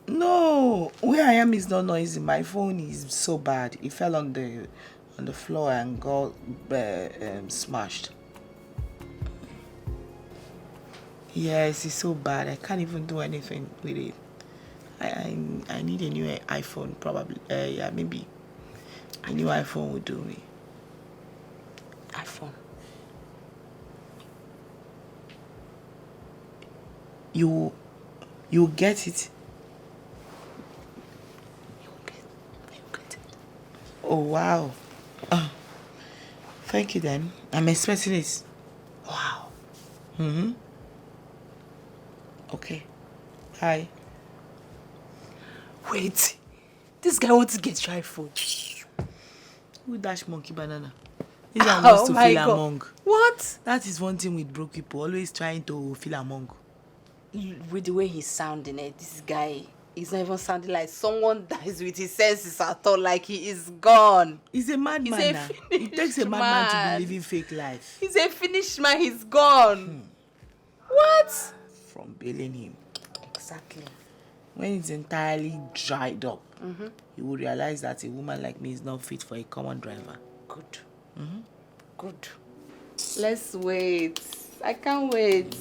No, where I am is not noisy. My phone is so bad. It fell on the floor and got smashed. Yes, it's so bad. I can't even do anything with it. I need a new iPhone, probably. Yeah, maybe a new iPhone would do me. iPhone. You get it. You get it. Oh wow. Thank you then. I'm expecting it. Wow. Okay. Hi. Wait. This guy wants to get your iPhone. Who dash monkey banana? This one wants to feel God. among. What? That is one thing with broke people, always trying to feel among. With the way he's sounding it, this guy is not even sounding like someone that is with his senses at all, like he is gone. He's a madman. He's a Now. It takes a madman to be living fake life. He's a finished man, he's gone. What? From bailing him. Exactly. When it's entirely dried up, he will realize that a woman like me is not fit for a common driver. Good. Good. Let's wait. I can't wait.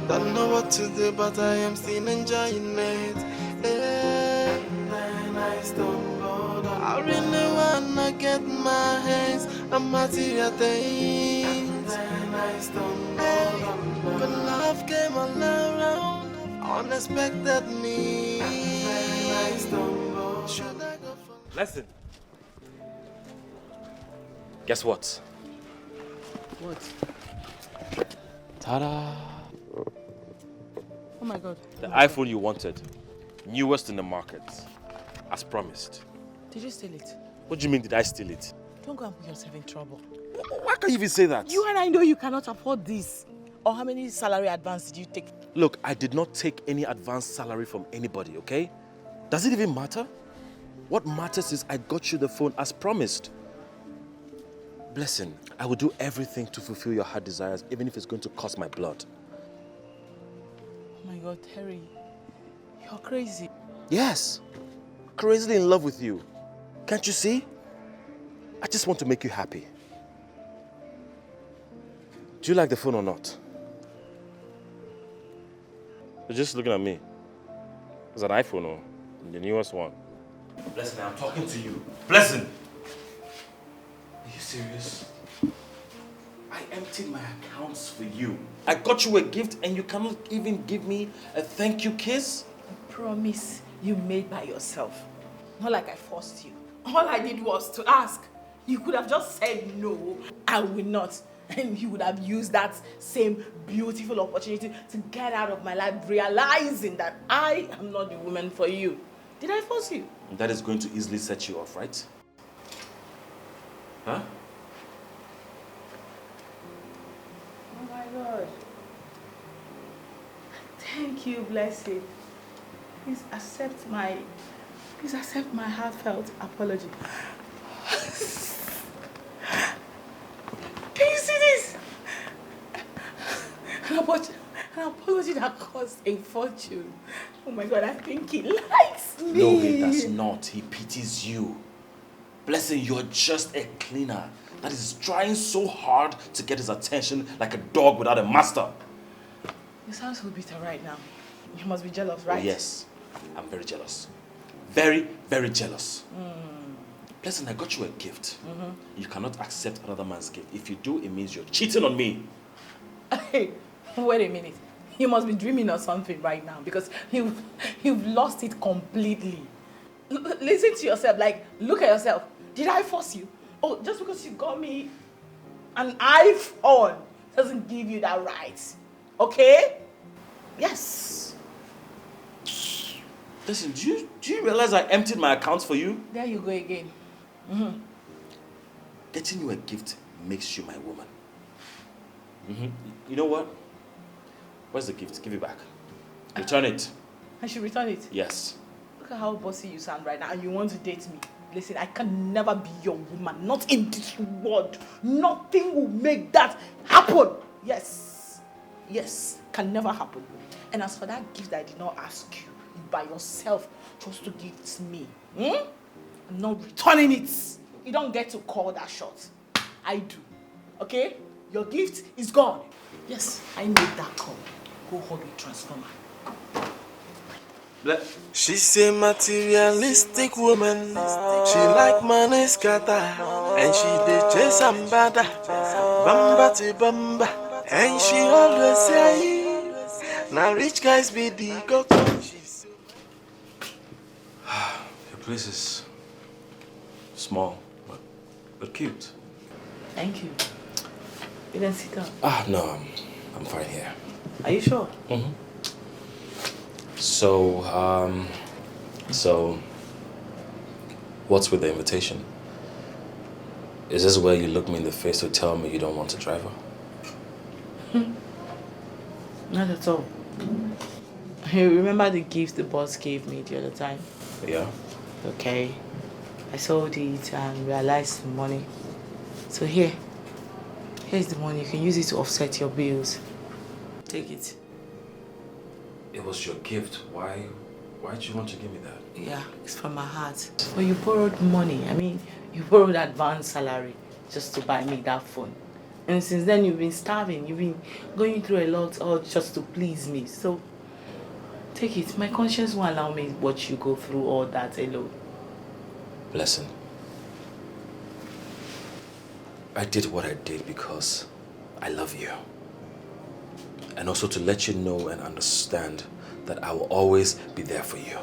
Don't know what to do, but I am still enjoying it. I really wanna get my hands on material things. But love came all around, unexpected me. Should I go for... Listen. Guess what? What? Ta-da! Oh my God. The iPhone you wanted. Newest in the market. As promised. Did you steal it? What do you mean, did I steal it? Don't go and put yourself in trouble. Why can't you even say that? You and I know you cannot afford this. Or how many salary advance did you take? Look, I did not take any advance salary from anybody, okay? Does it even matter? What matters is I got you the phone as promised. Blessing, I will do everything to fulfill your heart desires, even if it's going to cost my blood. Oh my God, Terry. You're crazy. Yes. Crazily in love with you. Can't you see? I just want to make you happy. Do you like the phone or not? You're just looking at me. It's an iPhone or the newest one. Blessing, I'm talking to you. Blessing! Are you serious? I emptied my accounts for you. I got you a gift and you cannot even give me a thank you kiss? A promise you made by yourself. Not like I forced you. All I did was to ask. You could have just said no, I will not. And you would have used that same beautiful opportunity to get out of my life, realizing that I am not the woman for you. Did I force you? That is going to easily set you off, right? Huh? Oh my God. Thank you, blessed. Please accept my heartfelt apology. Can you see this? An apology that cost a fortune. Oh my God, I think he likes me. No, he does not. He pities you. Blessing, you're just a cleaner that is trying so hard to get his attention like a dog without a master. You sound so bitter right now. You must be jealous, right? Oh, yes, I'm very jealous. Very, very jealous. Blessing, I got you a gift. You cannot accept another man's gift. If you do, it means you're cheating on me. Hey, wait a minute. You must be dreaming of something right now because you've lost it completely. Listen to yourself, like, look at yourself. Did I force you? Oh, just because you got me An iPhone doesn't give you that right. Okay? Yes. Listen, do you realize I emptied my accounts for you? There you go again. Getting you a gift makes you my woman. You know what? Where's the gift? Give it back. Return it. I should return it? Yes. Look at how bossy you sound right now, and you want to date me. Listen, I can never be your woman. Not in this world. Nothing will make that happen. Yes. Yes. Can never happen. And as for that gift that I did not ask you, by yourself, just to give it to me. I'm not returning it. You don't get to call that shot. I do. Okay? Your gift is gone. Yes, I made that call. Go hold the transformer. She's a materialistic woman. She like money scatter, and she dey chase and bada, bamba to bamba, and she always say, "Now rich guys be the go-go." Your place is small, but cute. Thank you. You didn't sit down. No, I'm fine here. Are you sure? So, what's with the invitation? Is this where you look me in the face to tell me you don't want a driver? Not at all. You remember the gift the boss gave me the other time? Yeah. Okay. I sold it and realized the money. So here's the money. You can use it to offset your bills. Take it. It was your gift. Why did you want to give me that? Yeah, it's from my heart. Well, you borrowed money. I mean, you borrowed advance salary just to buy me that phone. And since then, you've been starving. You've been going through a lot all just to please me. So, take it. My conscience won't allow me to watch you go through all that alone. Listen. I did what I did because I love you. And also to let you know and understand that I will always be there for you.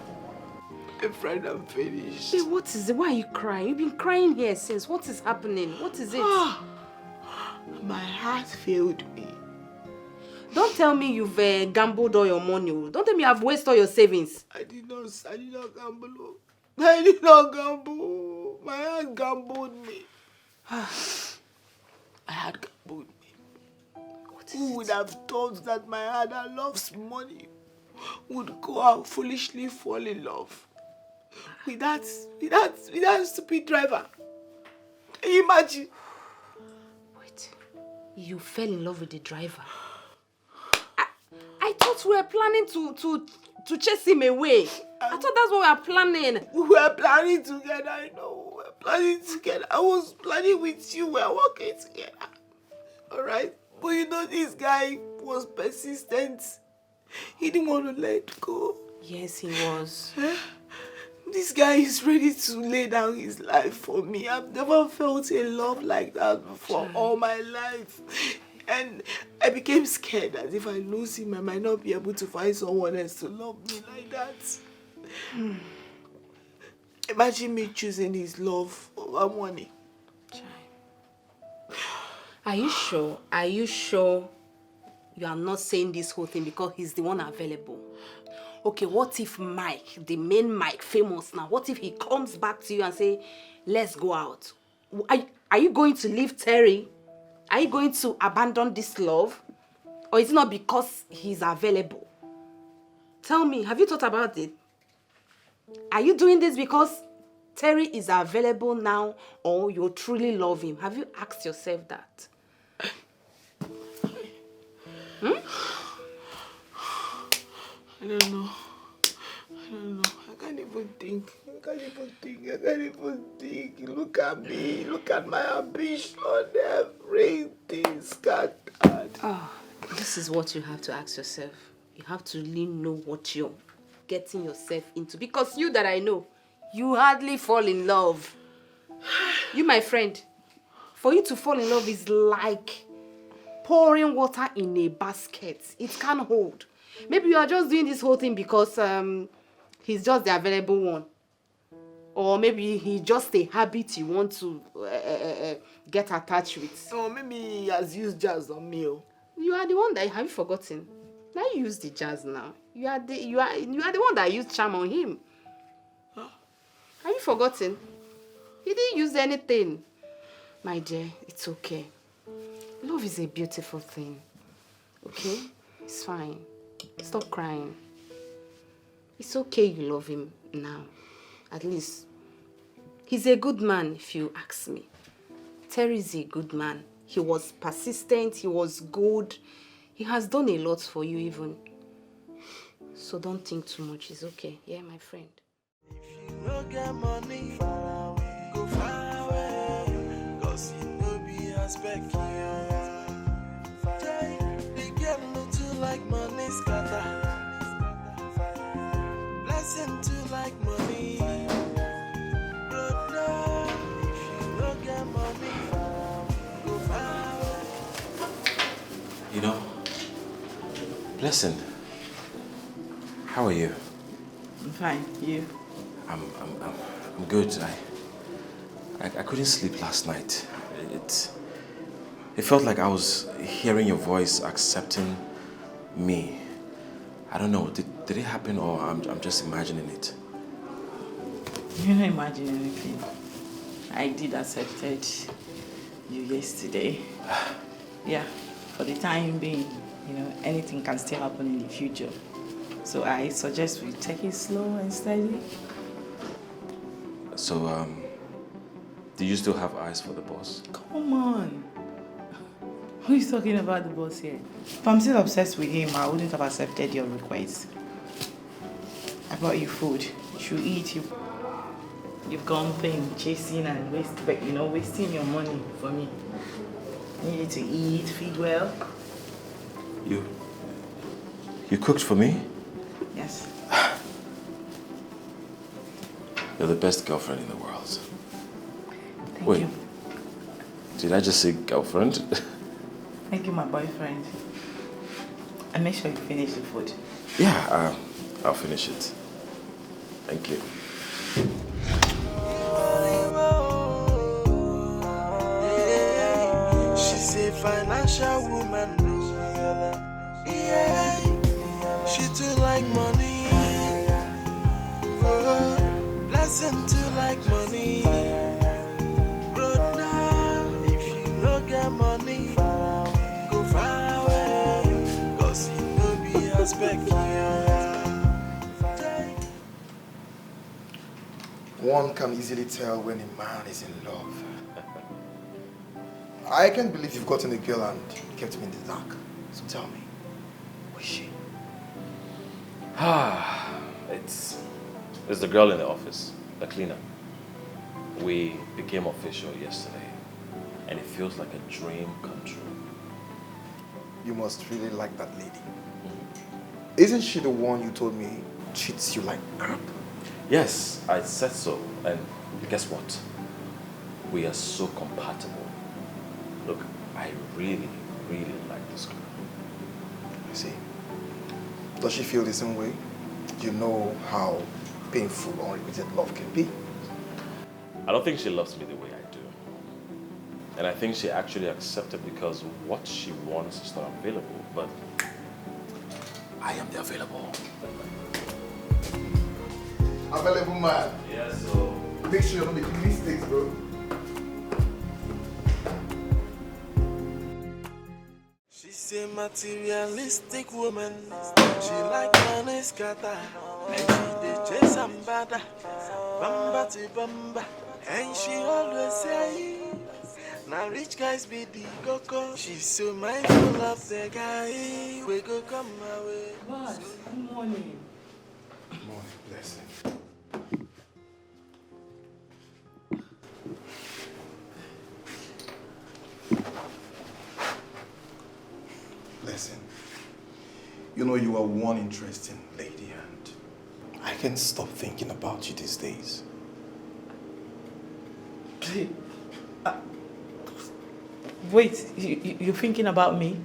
My friend, I'm finished. Hey, what is it? Why are you crying? You've been crying here since. What is happening? What is it? My heart failed me. Don't tell me you've gambled all your money. Don't tell me you've wasted all your savings. I did not gamble. I did not gamble. My heart gambled me. I had gambled me. Who would have thought that my heart that loves money would go out foolishly fall in love with that stupid driver? Can you imagine? Wait, you fell in love with the driver? I thought we were planning to chase him away. I thought that's what we were planning. We were planning together, I know. We were planning together. I was planning with you. We were working together. Alright? But you know, this guy was persistent. He didn't want to let go. Yes, he was. This guy is ready to lay down his life for me. I've never felt a love like that before all my life. And I became scared that if I lose him, I might not be able to find someone else to love me like that. Imagine me choosing his love over money. Are you sure? Are you sure you are not saying this whole thing because he's the one available? Okay, what if Mike, the main Mike, famous now, what if he comes back to you and say, let's go out? Are you going to leave Terry? Are you going to abandon this love? Or is it not because he's available? Tell me, have you thought about it? Are you doing this because Terry is available now or you truly love him? Have you asked yourself that? I don't know. I can't even think. Look at me. Look at my ambition. Everything scattered. This is what you have to ask yourself. You have to really know what you're getting yourself into. Because you that I know, you hardly fall in love. You, my friend, for you to fall in love is like pouring water in a basket. It can't hold. Maybe you are just doing this whole thing because he's just the available one. Or maybe he's just a habit you want to get attached with. Or maybe he has used jazz on me. You are the one that have you forgotten? Now you use the jazz now. You are the one that used charm on him. Huh? Have you forgotten? He didn't use anything. My dear, it's okay. Love is a beautiful thing. Okay? It's fine. Stop crying. It's okay you love him now. At least, he's a good man if you ask me. Terry is a good man. He was persistent, he was good. He has done a lot for you even. So don't think too much, it's okay. Yeah, my friend. If you don't get money, far away, go far away. Cause you know be aspect here. The girl no too like money scatter. Blessing too like money. Brother, if you don't get money, go far away. You know, listen. How are you? I'm fine. You? I'm good. I couldn't sleep last night. It felt like I was hearing your voice accepting me. I don't know. Did it happen or I'm just imagining it? You're not imagining anything. I did accepted you yesterday. Yeah, for the time being, you know, anything can still happen in the future. So I suggest we take it slow and steady. So, do you still have eyes for the boss? Come on. Who is talking about the boss here? If I'm still obsessed with him, I wouldn't have accepted your request. I bought you food. You should eat. You've gone playing, chasing and wasting your money for me. You need to eat, feed well. You cooked for me? Yes. You're the best girlfriend in the world. Thank you. Did I just say girlfriend? Thank you, my boyfriend. And make sure you finish the food. Yeah, I'll finish it. Thank you. She's a financial woman. Yeah, she too like money. Oh, blessing too like money. Brother, if you don't get money, go far away. Cause you know be aspect here. One can easily tell when a man is in love. I can't believe you've gotten a girl and kept me in the dark. So tell me, who is she? It's the girl in the office, the cleaner. We became official yesterday, and it feels like a dream come true. You must really like that lady. Isn't she the one you told me treats you like crap? Yes, I said so, and guess what? We are so compatible. Look, I really, really like this girl. I see. Does she feel the same way? You know how painful unrequited love can be. I don't think she loves me the way I do. And I think she actually accepted because what she wants is not available, but I am the available. Available man. Yeah, so make sure you're not making mistakes, bro. She's a materialistic woman. She like money scatter. And she dey chase and bada. Bamba to bamba. And she always say, now rich guys be the coco. She's so mindful of the guy. We go come my way. Boss, good morning. Good morning, blessing. Listen, you know you are one interesting lady and I can't stop thinking about you these days. Wait, you're thinking about me?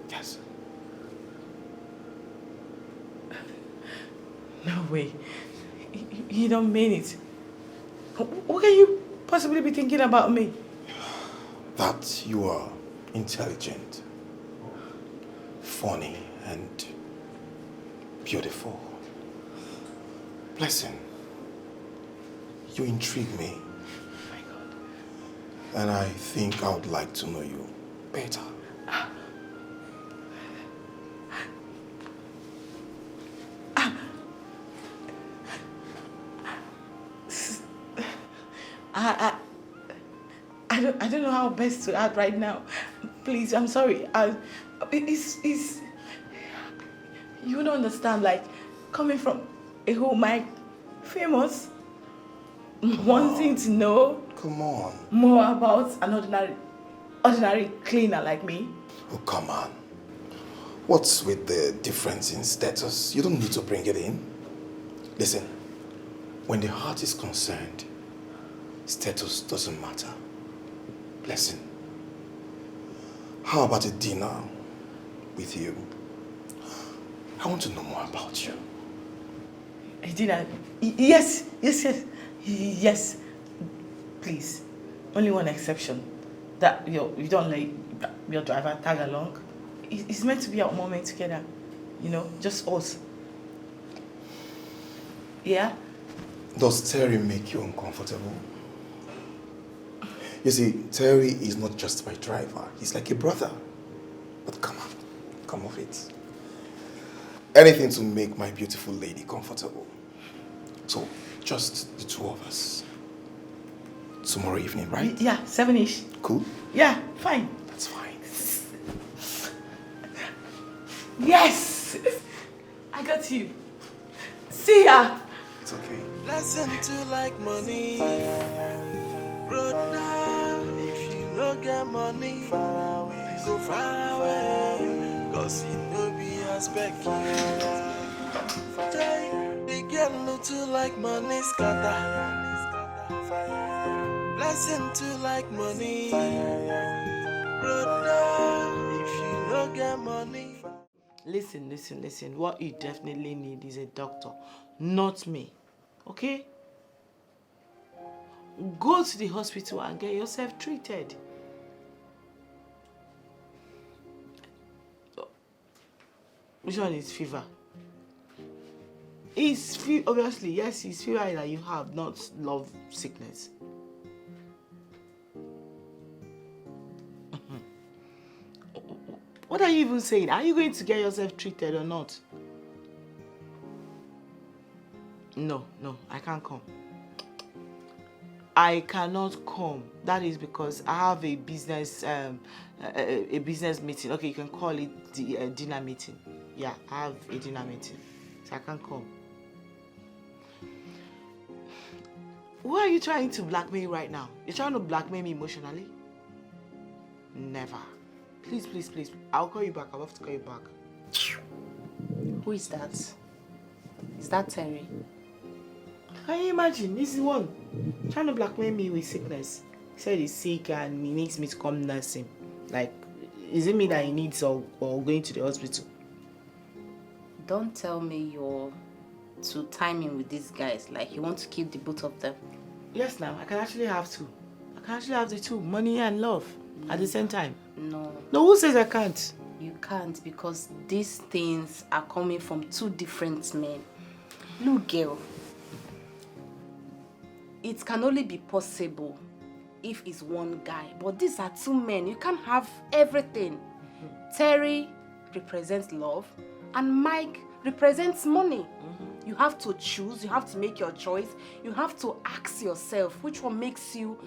Yes. No way. You don't mean it. What can you possibly be thinking about me? That you are intelligent, funny, and beautiful. Blessing, you intrigue me. Oh my God. And I think I would like to know you better. I don't know how best to act right now. Please, I'm sorry. It's you don't understand. Like coming from a whole mic, famous, wanting to know. Come on. More about an ordinary cleaner like me. Oh, come on. What's with the difference in status? You don't need to bring it in. Listen, when the heart is concerned, status doesn't matter. Blessing, how about a dinner with you? I want to know more about you. A dinner? Yes. Please, only one exception. That you don't let your driver tag along. It's meant to be our moment together. You know, just us. Yeah? Does Terry make you uncomfortable? You see, Terry is not just my driver. He's like a brother. But come on, come off it. Anything to make my beautiful lady comfortable. So, just the two of us. Tomorrow evening, right? Yeah, 7-ish. Cool? Yeah, fine. That's fine. Yes! I got you. See ya! It's okay. Lesson to like money. Brother, if you no get money, go far away. Cause you no be aspect. They get little like money scatter. Lesson to like money. Brother, if you no get money. Listen. What you definitely need is a doctor, not me. Okay? Go to the hospital and get yourself treated. Which one is fever? It's fever, obviously, yes, it's fever that you have, not love sickness. What are you even saying? Are you going to get yourself treated or not? No, I can't come. I cannot come. That is because I have a business meeting. Okay, you can call it the dinner meeting. Yeah, I have a dinner meeting, so I can't come. Who are you trying to blackmail right now? You're trying to blackmail me emotionally? Never. Please. I'll call you back. I'll have to call you back. Who is that? Is that Terry? Can you imagine? This is one trying to blackmail me with sickness. He said he's sick and he needs me to come nurse him. Like, is it me that he needs or going to the hospital? Don't tell me you're to timing with these guys. Like, you want to keep the both of them. Yes, now. I can actually have two. I can actually have the two. Money and love at the same time. No. No, who says I can't? You can't, because these things are coming from two different men. Look, girl. It can only be possible if it's one guy. But these are two men. You can't have everything. Terry represents love and Mike represents money. You have to choose. You have to make your choice. You have to ask yourself which one makes you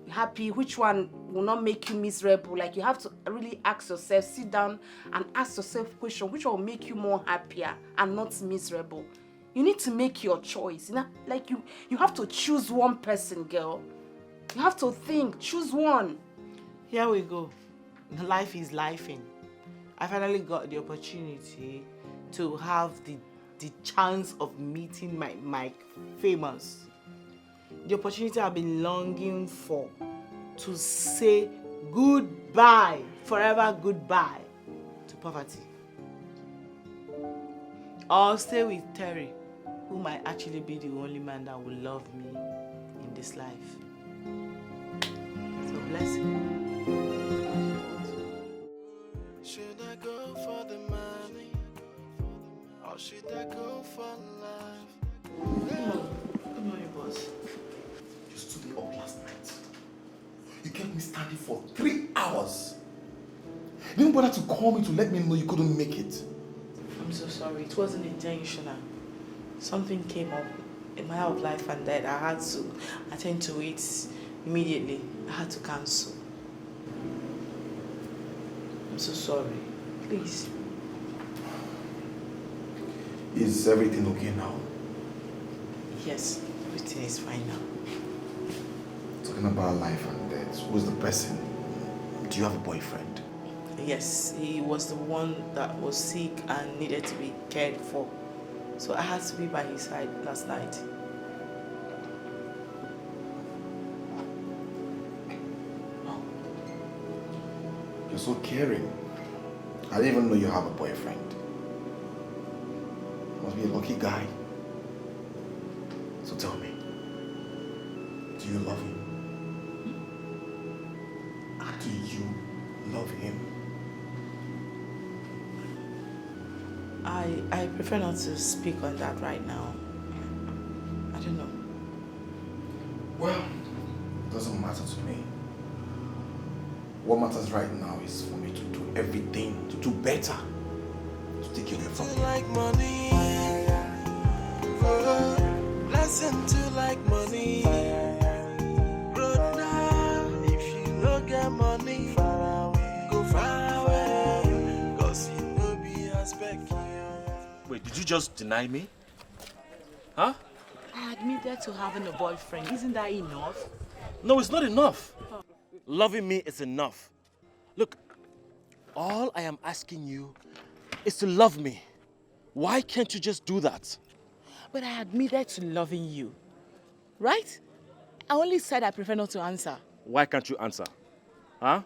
happy, which one will not make you miserable. Like, you have to really ask yourself, sit down and ask yourself question, which one will make you more happier and not miserable. You need to make your choice. You know, like you have to choose one person, girl. You have to think, choose one. Here we go. Life is lifing. I finally got the opportunity to have the chance of meeting my famous. The opportunity I've been longing for, to say goodbye, forever goodbye to poverty. I'll stay with Terry. who might actually be the only man that will love me in this life. So bless him. Should I go for the money? Or should I go for love? Good morning, boss. You stood me up last night. You kept me standing for 3 hours. You didn't bother to call me to let me know you couldn't make it. I'm so sorry. It wasn't intentional. Something came up in my of life and death. I had to attend to it immediately. I had to cancel. I'm so sorry. Please. Is everything okay now? Yes, everything is fine now. Talking about life and death, who's the person? Do you have a boyfriend? Yes, he was the one that was sick and needed to be cared for. So I had to be by his side last night. Oh. You're so caring. I didn't even know you have a boyfriend. Must be a lucky guy. So tell me, do you love him? Do you love him? I prefer not to speak on that right now. I don't know. Well, it doesn't matter to me. What matters right now is for me to do everything, to do better, to take care of To him. like money, blessing to like money. Brother, if you no get money, go far away, 'cause you no be aspect. Wait, did you just deny me? Huh? I admitted to having a boyfriend. Isn't that enough? No, it's not enough. Loving me is enough. Look, all I am asking you is to love me. Why can't you just do that? But I admitted to loving you. Right? I only said I prefer not to answer. Why can't you answer? Huh?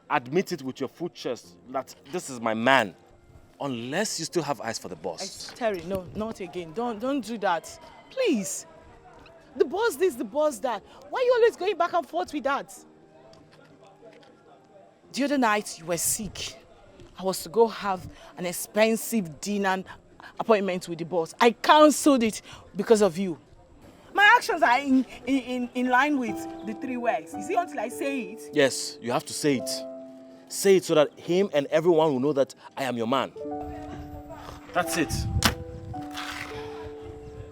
Admit it with your full chest that this is my man. Unless you still have eyes for the boss. Terry, no, not again. Don't do that. Please. The boss this, the boss that. Why are you always going back and forth with that? The other night, you were sick. I was to go have an expensive dinner appointment with the boss. I cancelled it because of you. My actions are in line with the 3 words. You see, until I say it. Yes, you have to say it. Say it so that him and everyone will know that I am your man. That's it.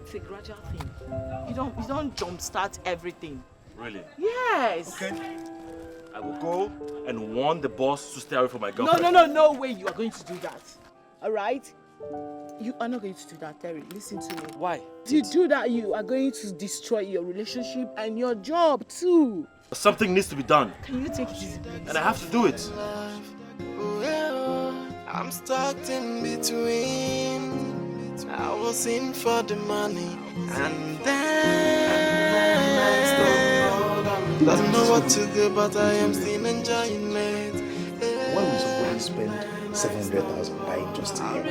It's a gradual thing. You don't jumpstart everything. Really? Yes. Okay. I will go and warn the boss to stay away from my girlfriend. No way you are going to do that. All right? You are not going to do that, Terry. Listen to me. Why? If you do that, you are going to destroy your relationship and your job too. Something needs to be done. Can you take it easy, please? And I have to do it. I'm stuck in between. I was in for the money and then don't know what to do, but I am still enjoying it. Why would somebody spend 700,000 buying just a hair?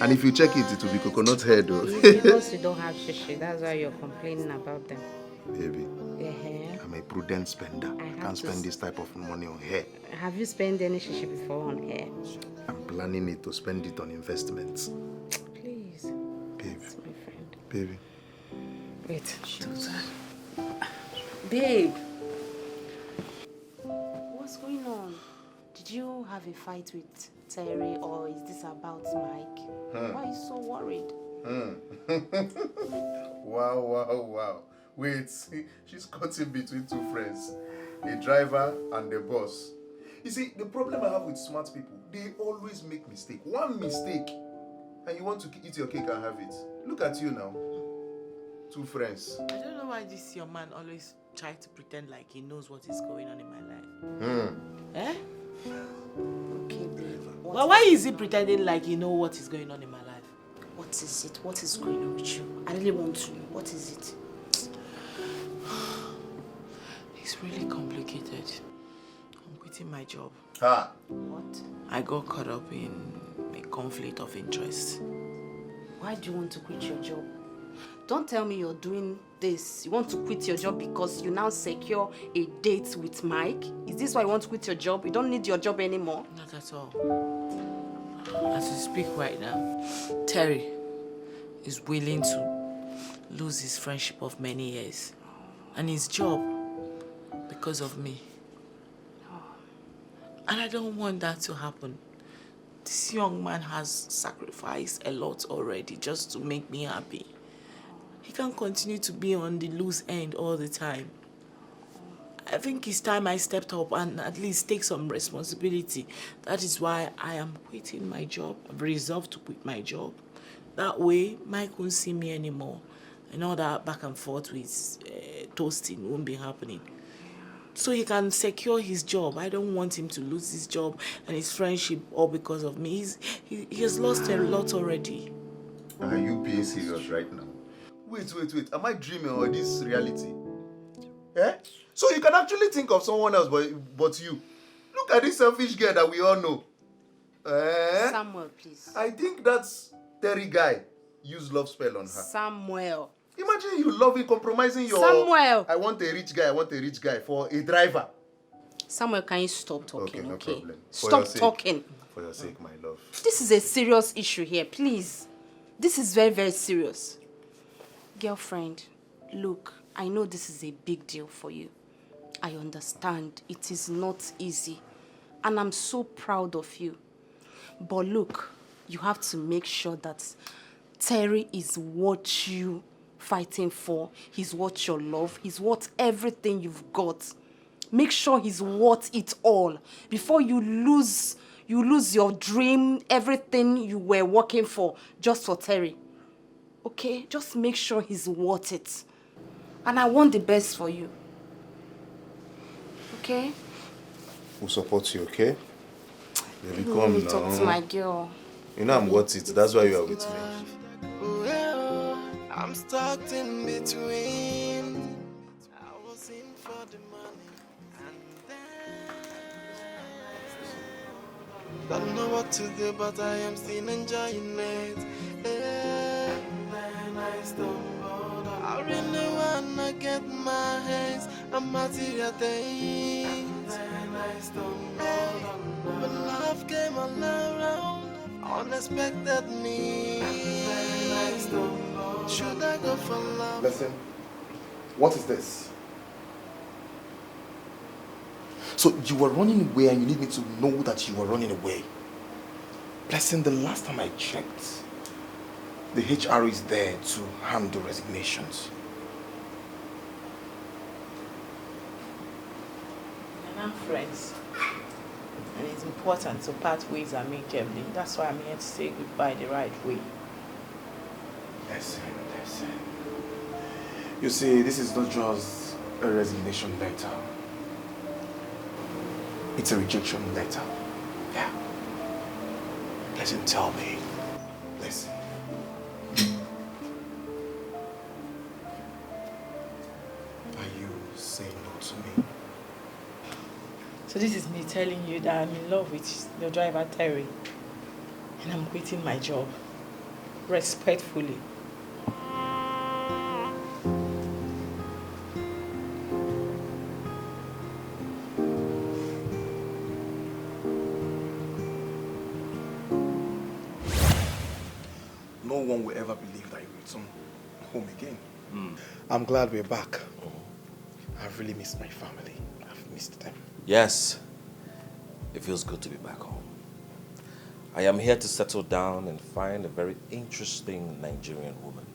And if you check it, it will be coconut hair though. It's because you don't have shishi. That's why you're complaining about them. Baby, Yeah. I'm a prudent spender. I have can't to spend this type of money on hair. Have you spent any shishi before on hair? I'm planning it to spend it on investments. Please. Babe. That's my friend. Baby. Wait. Babe. What's going on? Did you have a fight with Terry or is this about Mike? Why are you so worried? Wow. Wait, she's caught in between 2 friends. A driver and the boss. You see, the problem I have with smart people, they always make mistake. One mistake, and you want to eat your cake and have it. Look at you now. 2 friends. I don't know why this your man always tries to pretend like he knows what is going on in my life. Eh? Okay, babe. Well, why is he pretending like he knows what is going on in my life? What is it? What is going on with you? I really want to know. What is it? It's really complicated. I'm quitting my job. Ha! What? I got caught up in a conflict of interest. Why do you want to quit your job? Don't tell me you're doing this. You want to quit your job because you now secure a date with Mike? Is this why you want to quit your job? You don't need your job anymore? Not at all. As we speak right now, Terry is willing to lose his friendship of many years and his job because of me. And I don't want that to happen. This young man has sacrificed a lot already just to make me happy. He can't continue to be on the loose end all the time. I think it's time I stepped up and at least take some responsibility. That is why I am quitting my job. I've resolved to quit my job. That way, Mike won't see me anymore. And all that back and forth with toasting won't be happening. So he can secure his job. I don't want him to lose his job and his friendship all because of me. He has lost a lot already. Are you being serious right now? Wait. Am I dreaming or this reality? Eh? So you can actually think of someone else but you. Look at this selfish girl that we all know. Eh? Samuel, please. I think that's Terry guy used love spell on her. Samuel. Imagine you loving, compromising your... Samuel! I want a rich guy for a driver. Samuel, can you stop talking, okay? No problem. Stop talking. For your sake, my love. This is a serious issue here, please. This is very, very serious. Girlfriend, look, I know this is a big deal for you. I understand. It is not easy. And I'm so proud of you. But look, you have to make sure that Terry is what you fighting for. He's what you love. He's worth everything you've got. Make sure he's worth it all before you lose your dream, everything you were working for just for Terry. Okay? Just make sure he's worth it. And I want the best for you. Okay? We'll support you, okay? Baby, Let come me now. talk to my girl. You know I'm worth it. That's why you are with me. I'm stuck in between. I was in for the money and then don't know what to do, but I am still enjoying it. And then I stumbled. I really wanna get my hands on material things. Then I stumbled. But love came all around, unexpected me. Then I stumbled. Should I go for love? Listen, what is this? So you were running away and you need me to know that you were running away. Blessing, the last time I checked, the HR is there to handle resignations. And I'm friends. And it's important to part ways amicably. That's why I'm here to say goodbye the right way. Listen. You see, this is not just a resignation letter. It's a rejection letter. Yeah. Listen, tell me. Listen. Are you saying no to me? So this is me telling you that I'm in love with the driver Terry. And I'm quitting my job. Respectfully. No one will ever believe that you return home again. I'm glad we're back. I've really missed my family. I've missed them. Yes, it feels good to be back home. I am here to settle down and find a very interesting Nigerian woman.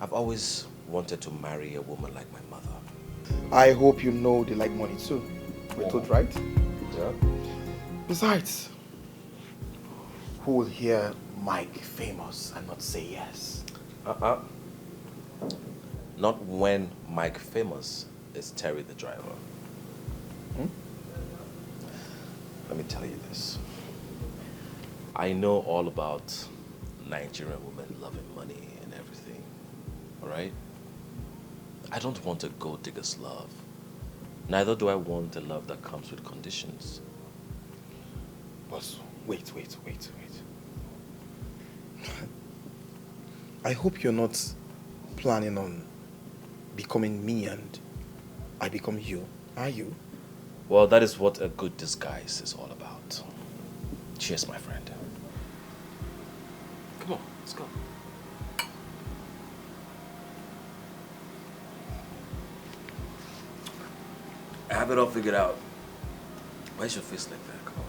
I've always wanted to marry a woman like my mother. I hope you know they like money too. We're told, right? Yeah. Besides, who will hear Mike famous and not say yes? Not when Mike famous is Terry the driver. Let me tell you this. I know all about Nigerian women loving money and everything, all right? I don't want a gold digger's love. Neither do I want a love that comes with conditions. But wait. I hope you're not planning on becoming me and I become you, are you? Well, that is what a good disguise is all about. Cheers, my friend. Come on, let's go. I have it all figured out. Why is your face like that? Come on.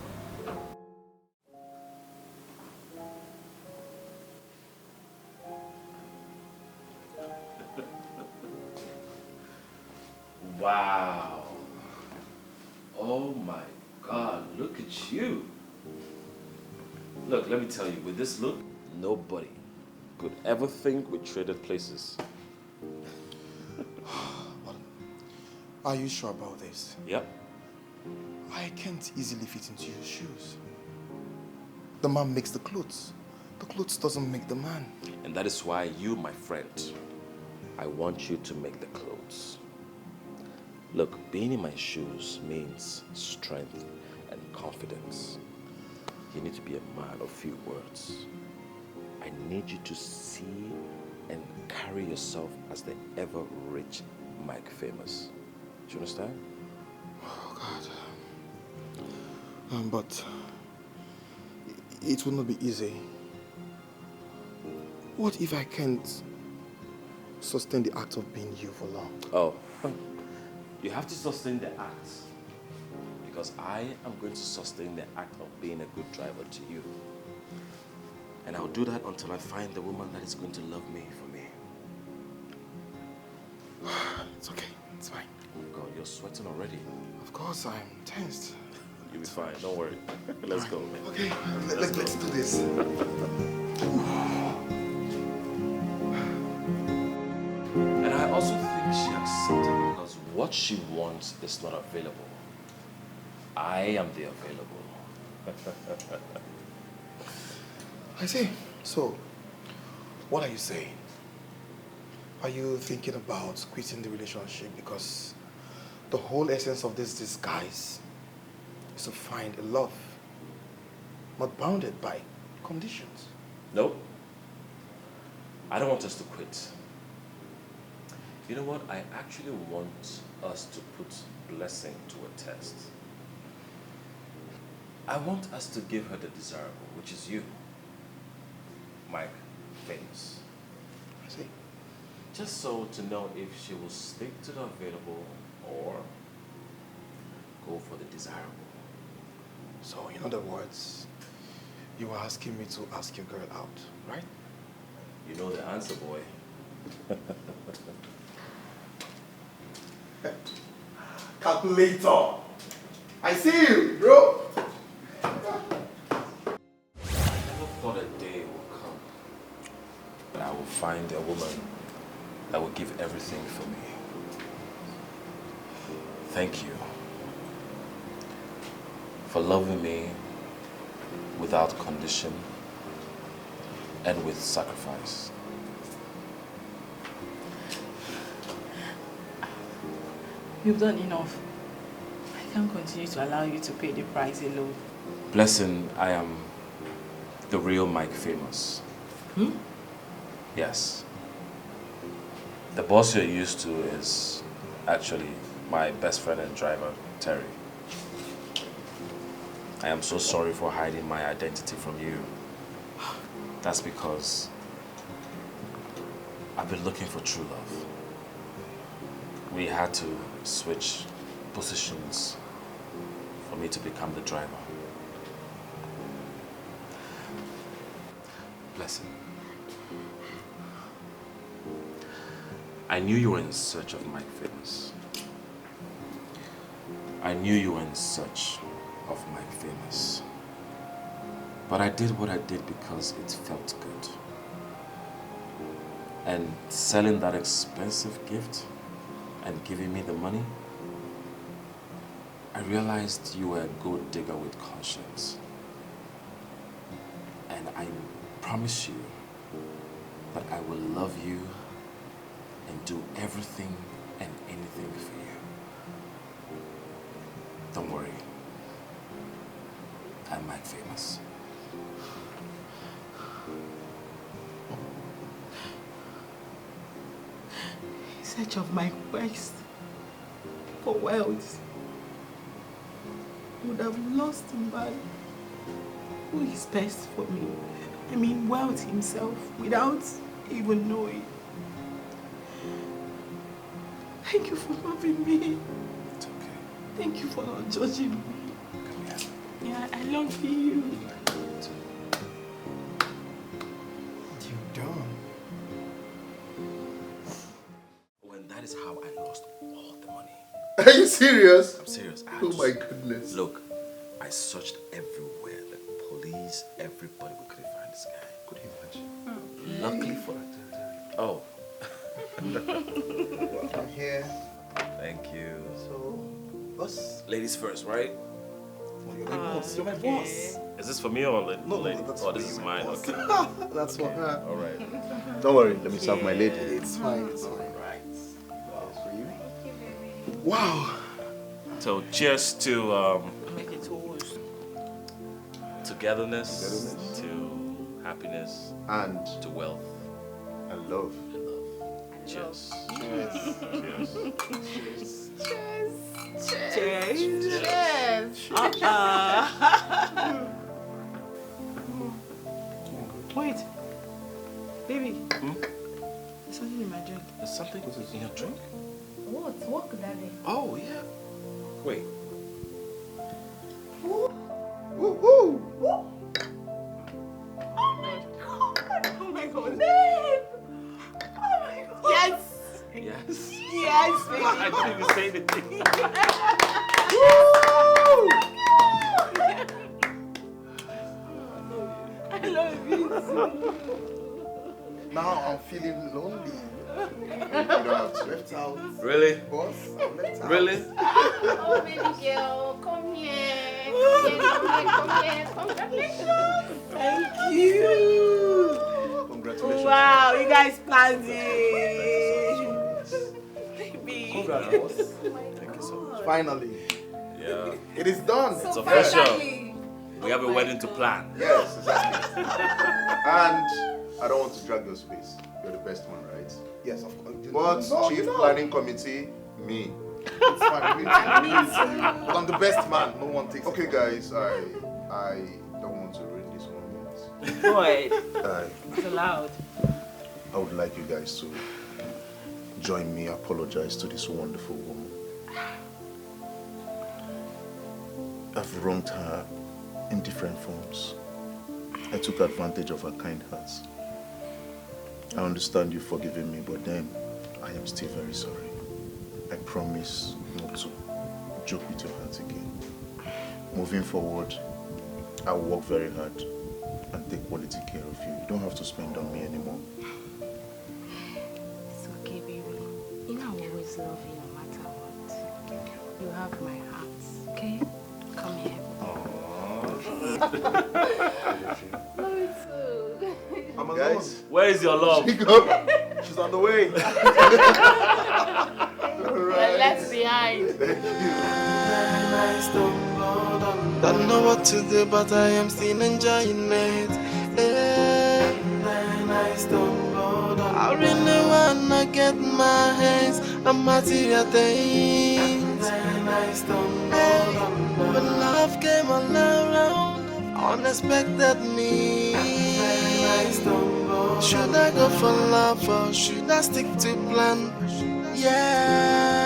Wow. Oh my God, look at you. Look, let me tell you, with this look, nobody could ever think we traded places. Are you sure about this? Yep. I can't easily fit into your shoes. The man makes the clothes. The clothes doesn't make the man. And that is why you, my friend, I want you to make the clothes. Look, being in my shoes means strength and confidence. You need to be a man of few words. I need you to see and carry yourself as the ever-rich Mike Famous. Do you understand? Oh, God. But it will not be easy. What if I can't sustain the act of being you for long? Oh, you have to sustain the act. Because I am going to sustain the act of being a good driver to you. And I'll do that until I find the woman that is going to love me for me. It's okay. It's fine. Oh God, you're sweating already. Of course, I'm tensed. You'll be fine. Don't worry. Let's go, man. Okay, let's do this. And I also think she accepted because what she wants is not available. I am the available. I see. So, what are you saying? Are you thinking about quitting the relationship because the whole essence of this disguise is to find a love not bounded by conditions? Nope. I don't want us to quit. You know what? I actually want us to put blessing to a test. I want us to give her the desirable, which is you, Mike Famous. I see. Just so to know if she will stick to the available or go for the desirable. So, in other words, you were asking me to ask your girl out, right? You know the answer, boy. Calculator! I see you, bro! I never thought a day will come that I will find a woman that will give everything for me. Thank you for loving me without condition and with sacrifice. You've done enough. I can't continue to allow you to pay the price alone. Blessing, I am the real Mike Famous. Yes. The boss you're used to is actually my best friend and driver, Terry. I am so sorry for hiding my identity from you. That's because I've been looking for true love. We had to switch positions for me to become the driver. Blessing. I knew you were in search of Mike Famous. I knew you were in search of Mike Famous. But I did what I did because it felt good. And selling that expensive gift and giving me the money, I realized you were a gold digger with conscience. And I promise you that I will love you and do everything and anything for you. Don't worry. I'm Mike Famous. search of my quest for wealth, would have lost a man who is best for me. I mean, wealth himself, without even knowing. Thank you for loving me. It's okay. Thank you for not judging me. Come here. Yeah, I love you. You done? When that is how I lost all the money. Are you serious? I'm serious. Oh my goodness. Look, I searched everywhere. The police, everybody. We couldn't find this guy. Could you imagine? Luckily for Oh. I'm here. Thank you. So, boss. Ladies first, right? You're my boss. You're my boss. Is this for me or No, lady? that's Oh, for this you, is my mine. boss. Okay. That's for her. All right. Don't worry, let me serve my lady. It's fine. It's fine. Right. Wow. For you? Wow. So cheers to Make it toast. togetherness, to happiness, And to wealth, and love. and love. Cheers. Cheers. Cheers. Wait. Baby. There's something in my drink. There's something in your drink? What could that be? Oh, yeah. Wait. Woo woo. Oh my god. Babe. Oh my god. Yes. Yes. Yes, baby. I didn't even say anything. I love you too. Now I'm feeling lonely. You don't have to left out. Really? Boss, I'm left out. Really? Oh, baby girl, come here. Come here. Congratulations. Thank you. Congratulations. Wow, you guys planned it. Baby. Congrats, boss. Thank you so much. Finally. Yeah. It is done. It's official. We have a wedding to plan. Yes, exactly. And I don't want to drag your space. You're the best one, right? Yes, of course. But No, Chief you know. Planning Committee, me. It's fine. But I'm the best man. No one takes Okay, it. guys, I don't want to ruin this moment. Boy, I it's allowed. I would like you guys to join me, apologize to this wonderful woman. I've wronged her in different forms. I took advantage of her kind heart. I understand you forgiving me, but then I am still very sorry. I promise not to joke with your heart again. Moving forward, I will work very hard and take quality care of you. You don't have to spend on me anymore. It's okay, baby. You know I will always love you no matter what. Thank you. You have my heart, okay? Come here. Love you too. I'm alone. Guys, Where is your love? She's on the way. We're left behind. Don't know what to do, but I am still enjoying it. I really wanna get my hands on material things. But love came all around, unexpected me. Should I go for love or should I stick to plan? Yeah.